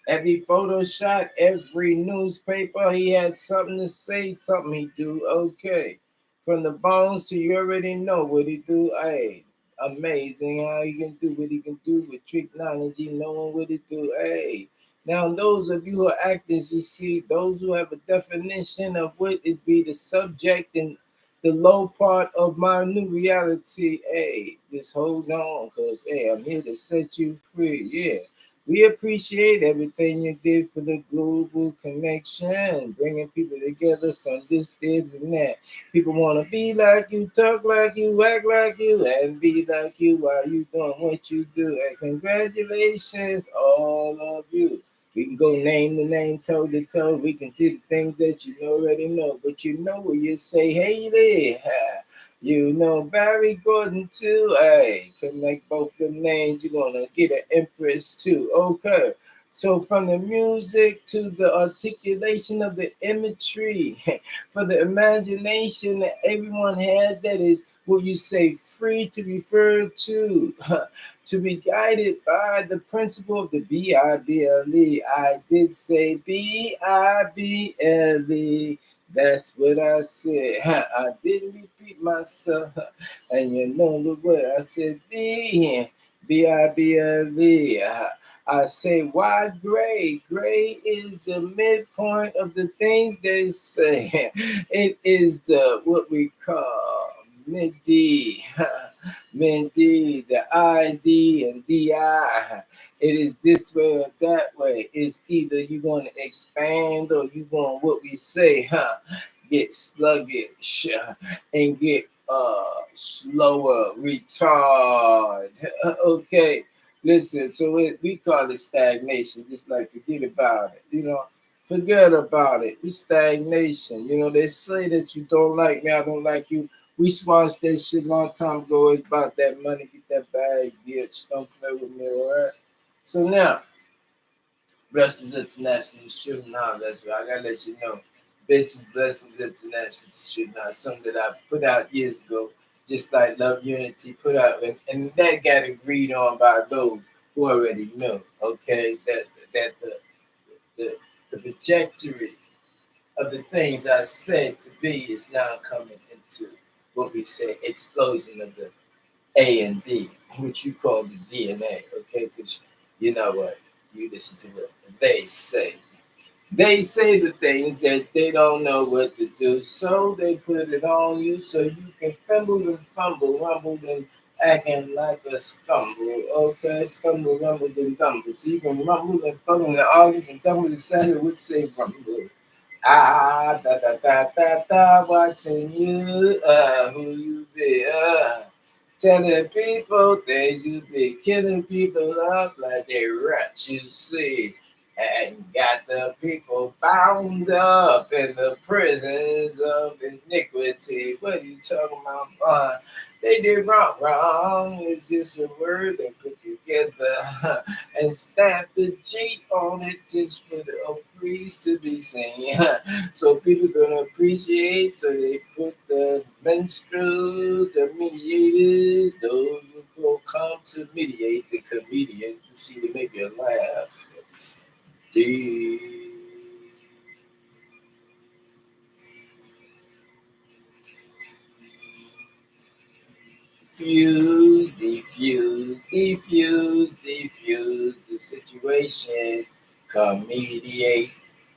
Every photo shot, every newspaper, he had something to say, something he do. Okay. From the bones to you already know what he do. Hey, amazing how he can do what he can do with technology, knowing what he do. Hey. Now those of you who are actors, you see, those who have a definition of what it be the subject and the low part of my new reality, hey, just hold on, cause hey, I'm here to set you free. Yeah. We appreciate everything you did for the global connection, bringing people together from this, this, and that. People want to be like you, talk like you, act like you, and be like you while you doing what you do. And congratulations, all of you. We can go name to name, toe to toe. We can do the things that you already know. But you know when you say, hey there, you know Barry Gordon too. Hey, connect both the names. You're gonna get an Empress too. Okay. So from the music to the articulation of the imagery, for the imagination that everyone has, that is what you say free to refer to be guided by the principle of the Bible. I did say Bible. That's what I said. I didn't repeat myself. And you know the word I said Bible. I say why gray? Gray is the midpoint of the things they say. It is the what we call midi. Midi, the ID and DI. It is this way or that way. It's either you're going to expand or you're going to what we say, get sluggish and get slower, retard. Okay, listen. So we call it stagnation. Just like forget about it. Forget about it. It's stagnation. They say that you don't like me, I don't like you. We squashed that shit a long time ago. It's about that money. Get that bag, bitch. Don't play with me, alright? So now, Blessings International shooting out. That's right. I gotta let you know. Bitches, Blessings International shooting out. Something that I put out years ago, just like Love Unity put out, and that got agreed on by those who already know. Okay, that the the trajectory of the things I said to be is now coming into what we say explosion of the A and D, which you call the DNA, okay? Which you know what? You listen to what they say. They say the things that they don't know what to do, so they put it on you so you can fumble and fumble, rumble and acting like a scumble, okay? Scumble, rumble, and gumble. So you can rumble and fumble in the audience and tumble the center would say rumble. Da da da da da, watching you, who you be, telling people things you be, killing people up like they rats, you see, and got the people bound up in the prisons of iniquity. What are you talking about? They did wrong. It's just a word they put together and stamp the G on it just for the priest to be seen. So people gonna appreciate, so they put the minstrels, the mediators, those who will come to mediate the comedians, you see, to make you laugh. Defuse the situation, come mediate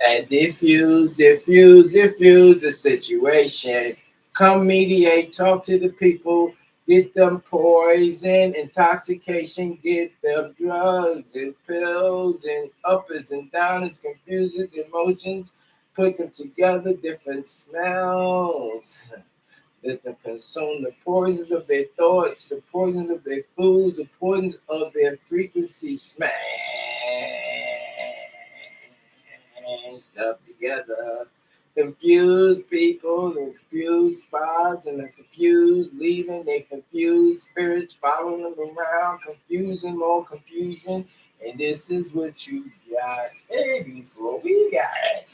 and diffuse the situation, come mediate, talk to the people, get them poison, intoxication, get them drugs and pills and uppers and downers, confuses, emotions, put them together, different smells. Let them consume the poisons of their thoughts, the poisons of their foods, the poisons of their frequency. Smash up together. Confused people, and confused spots, and the confused leaving, they confused spirits following them around, confusing more confusion. And this is what you got. Hey, before we got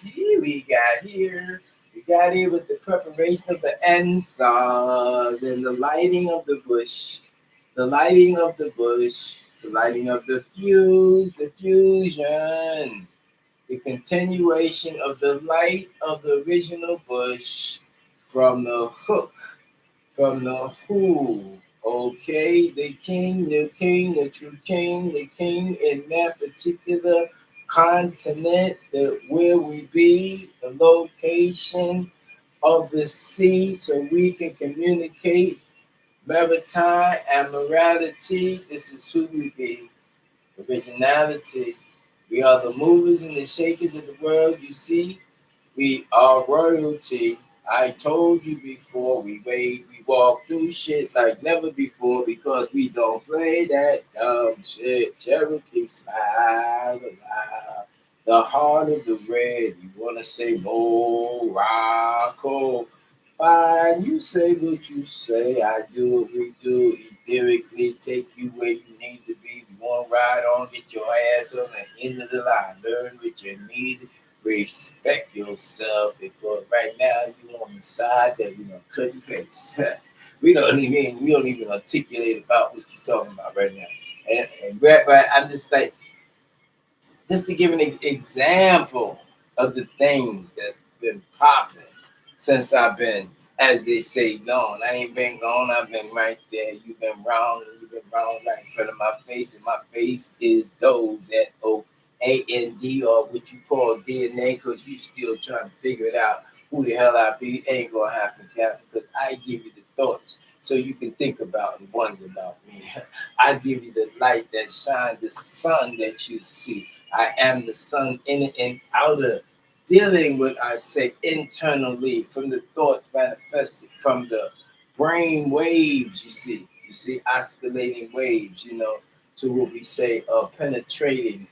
here with the preparation of the answers and the lighting of the bush, the lighting of the bush, the lighting of the fuse, the fusion, the continuation of the light of the original bush from the hook, from the who. Okay, the king, the true king, the king in that particular continent, the where we be, the location of the sea, so we can communicate maritime and morality. This is who we be. Originality. We are the movers and the shakers of the world. You see, we are royalty. I told you before, we wade, we walk through shit like never before because we don't play that dumb shit. Cherokee smile aloud. The heart of the red, you wanna say Morocco. Fine, you say what you say, I do what we do. Etherically take you where you need to be. You want to ride on, get your ass on the end of the line. Learn what you need. Respect yourself because right now you on the side that cut your face. we don't even articulate about what you're talking about right now. And I'm just like, just to give an example of the things that's been popping since I've been, as they say, gone. I ain't been gone. I've been right there. You've been wrong, and you've been wrong right in front of my face, and my face is those that OAND, or what you call DNA, because you still trying to figure it out who the hell I be. Ain't gonna happen, Captain, because I give you the thoughts so you can think about and wonder about me. I give you the light that shines, the sun that you see. I am the sun in and outer, dealing with, I say, internally from the thoughts manifested from the brain waves, you see, oscillating waves, to what we say, penetrating,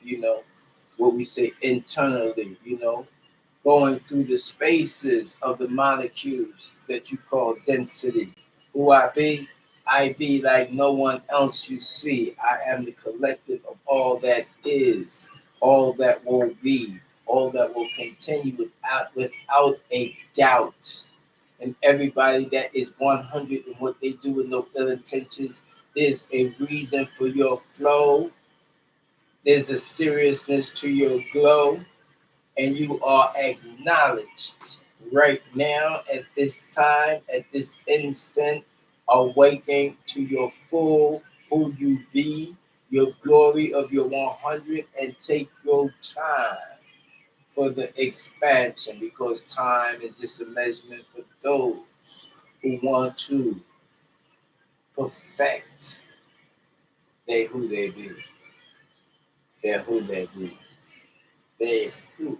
what we say internally, going through the spaces of the molecules that you call density. Who I be? I be like no one else you see. I am the collective of all that is, all that will be, all that will continue without a doubt. And everybody that is 100 in what they do with no ill intentions, there's a reason for your flow. There's a seriousness to your glow, and you are acknowledged right now at this time, at this instant, awaking to your full who you be, your glory of your 100, and take your time for the expansion because time is just a measurement for those who want to perfect they who they be. They're who they be. They who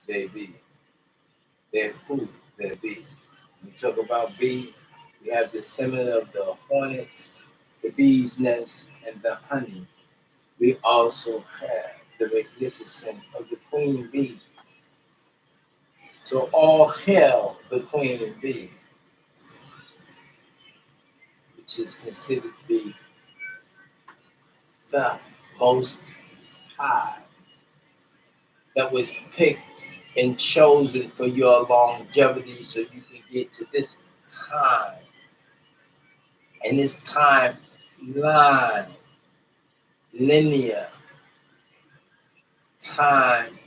they be. They're who they be. We talk about bee, we have the similar of the hornets, the bee's nest, and the honey. We also have the magnificent of the queen bee. So all hail the queen bee, which is considered to be the most high, that was picked and chosen for your longevity so you can get to this time. And this time line, linear, time,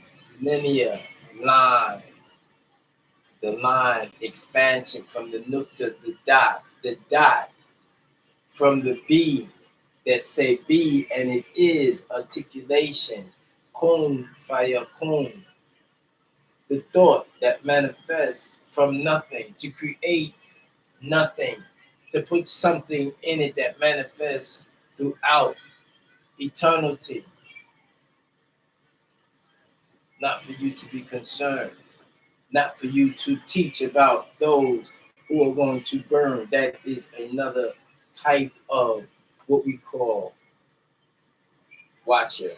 linear line, the line expansion from the nukta, the dot from the B that say B, and it is articulation, kun, fire kun, the thought that manifests from nothing to create nothing, to put something in it that manifests throughout eternity, not for you to be concerned, not for you to teach about those who are going to burn. That is another type of what we call watcher,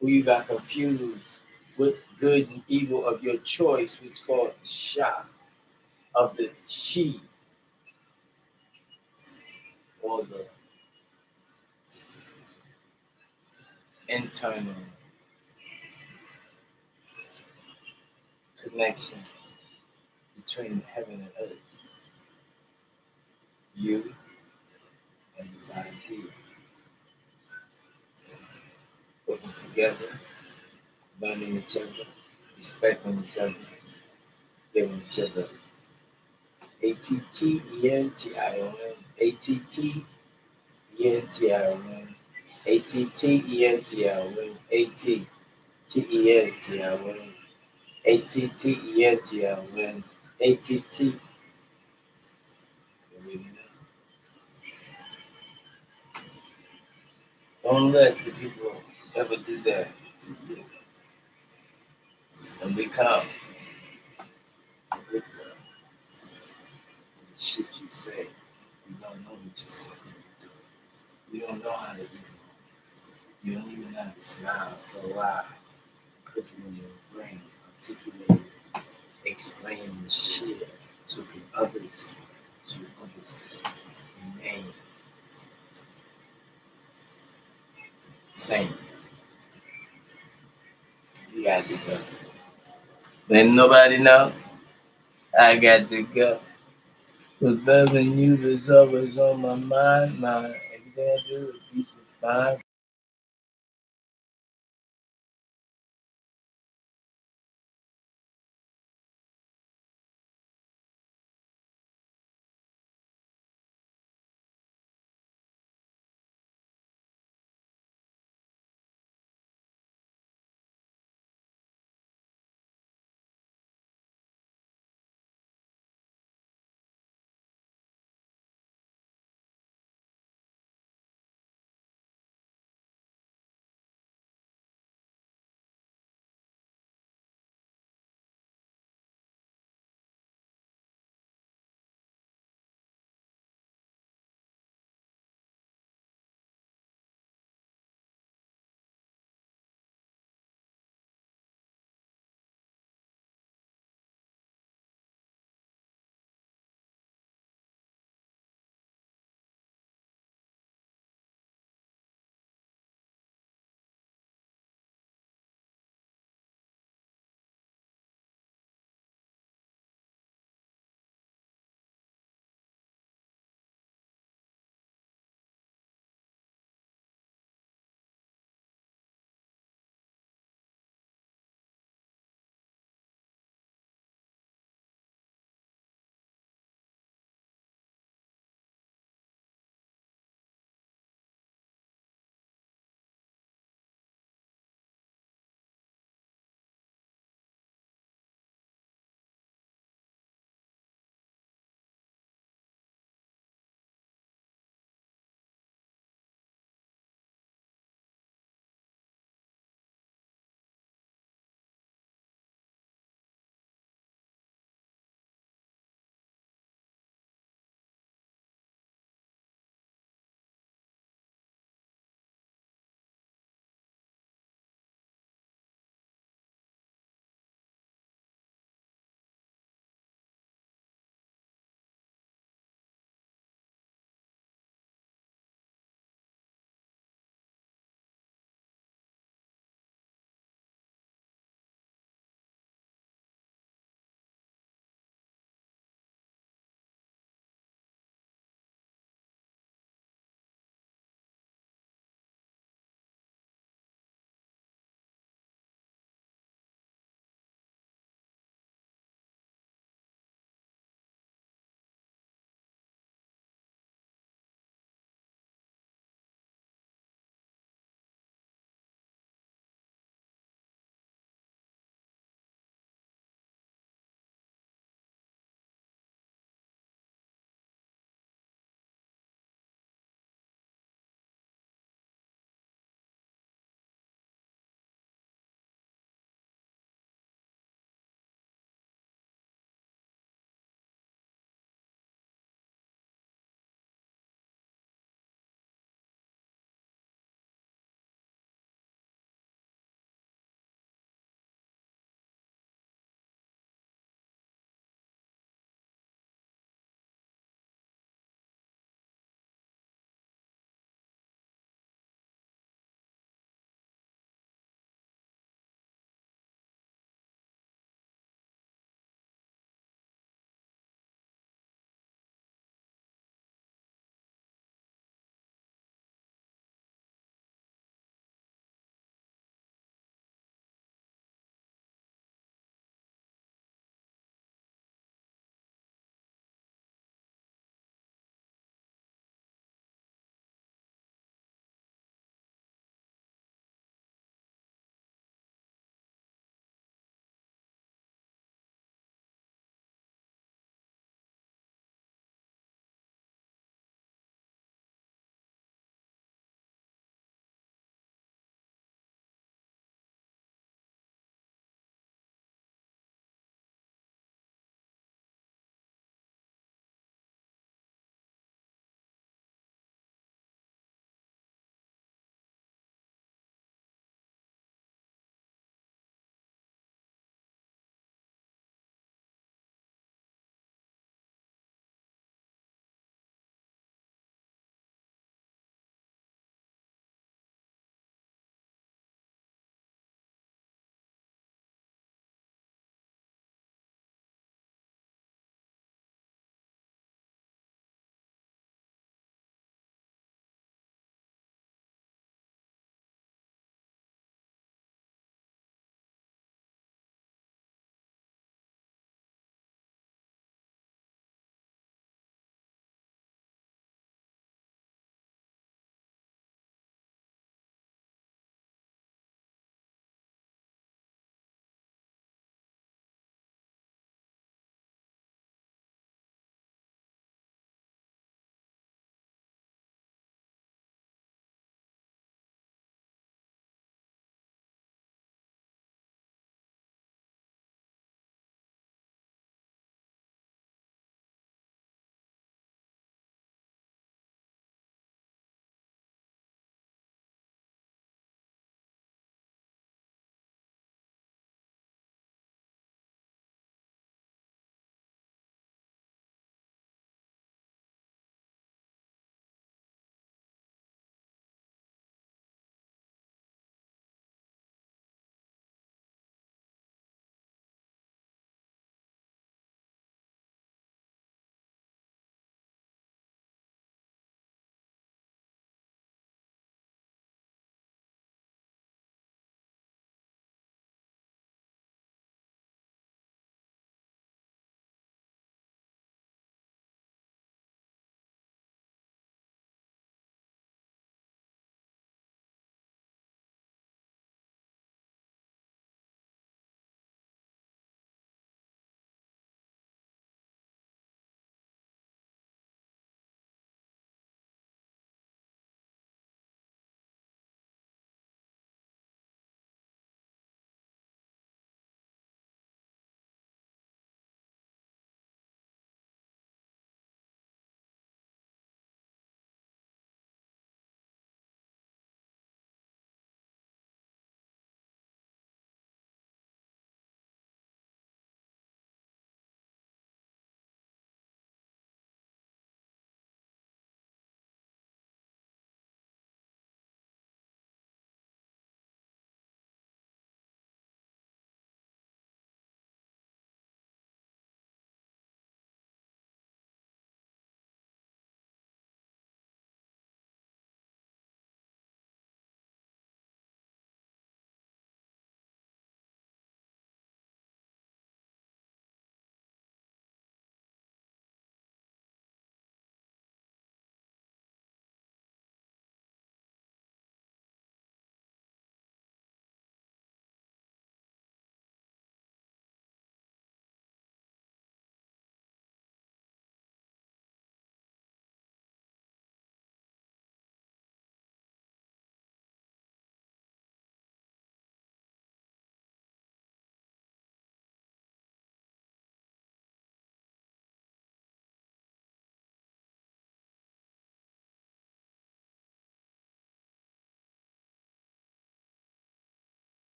who you got confused with good and evil of your choice, which is called Shah of the Shi, or the internal connection between heaven and earth, you and the divine being, working together, learning each other, respecting each other, giving each other ATTENTION, ATTENTION, ATTENTION, ATTENTION, ATTENTION, ATT. Don't let the people ever do that to you. And become a victim of the shit you say. You don't know what you say. You don't know how to do it. You don't even know how to smile for a while. Put it in your brain, articulate, explain the shit to others, remain sane. You got to go. Let nobody know. I got to go. Cause loving you is always on my mind. Everything I do is peace and fine.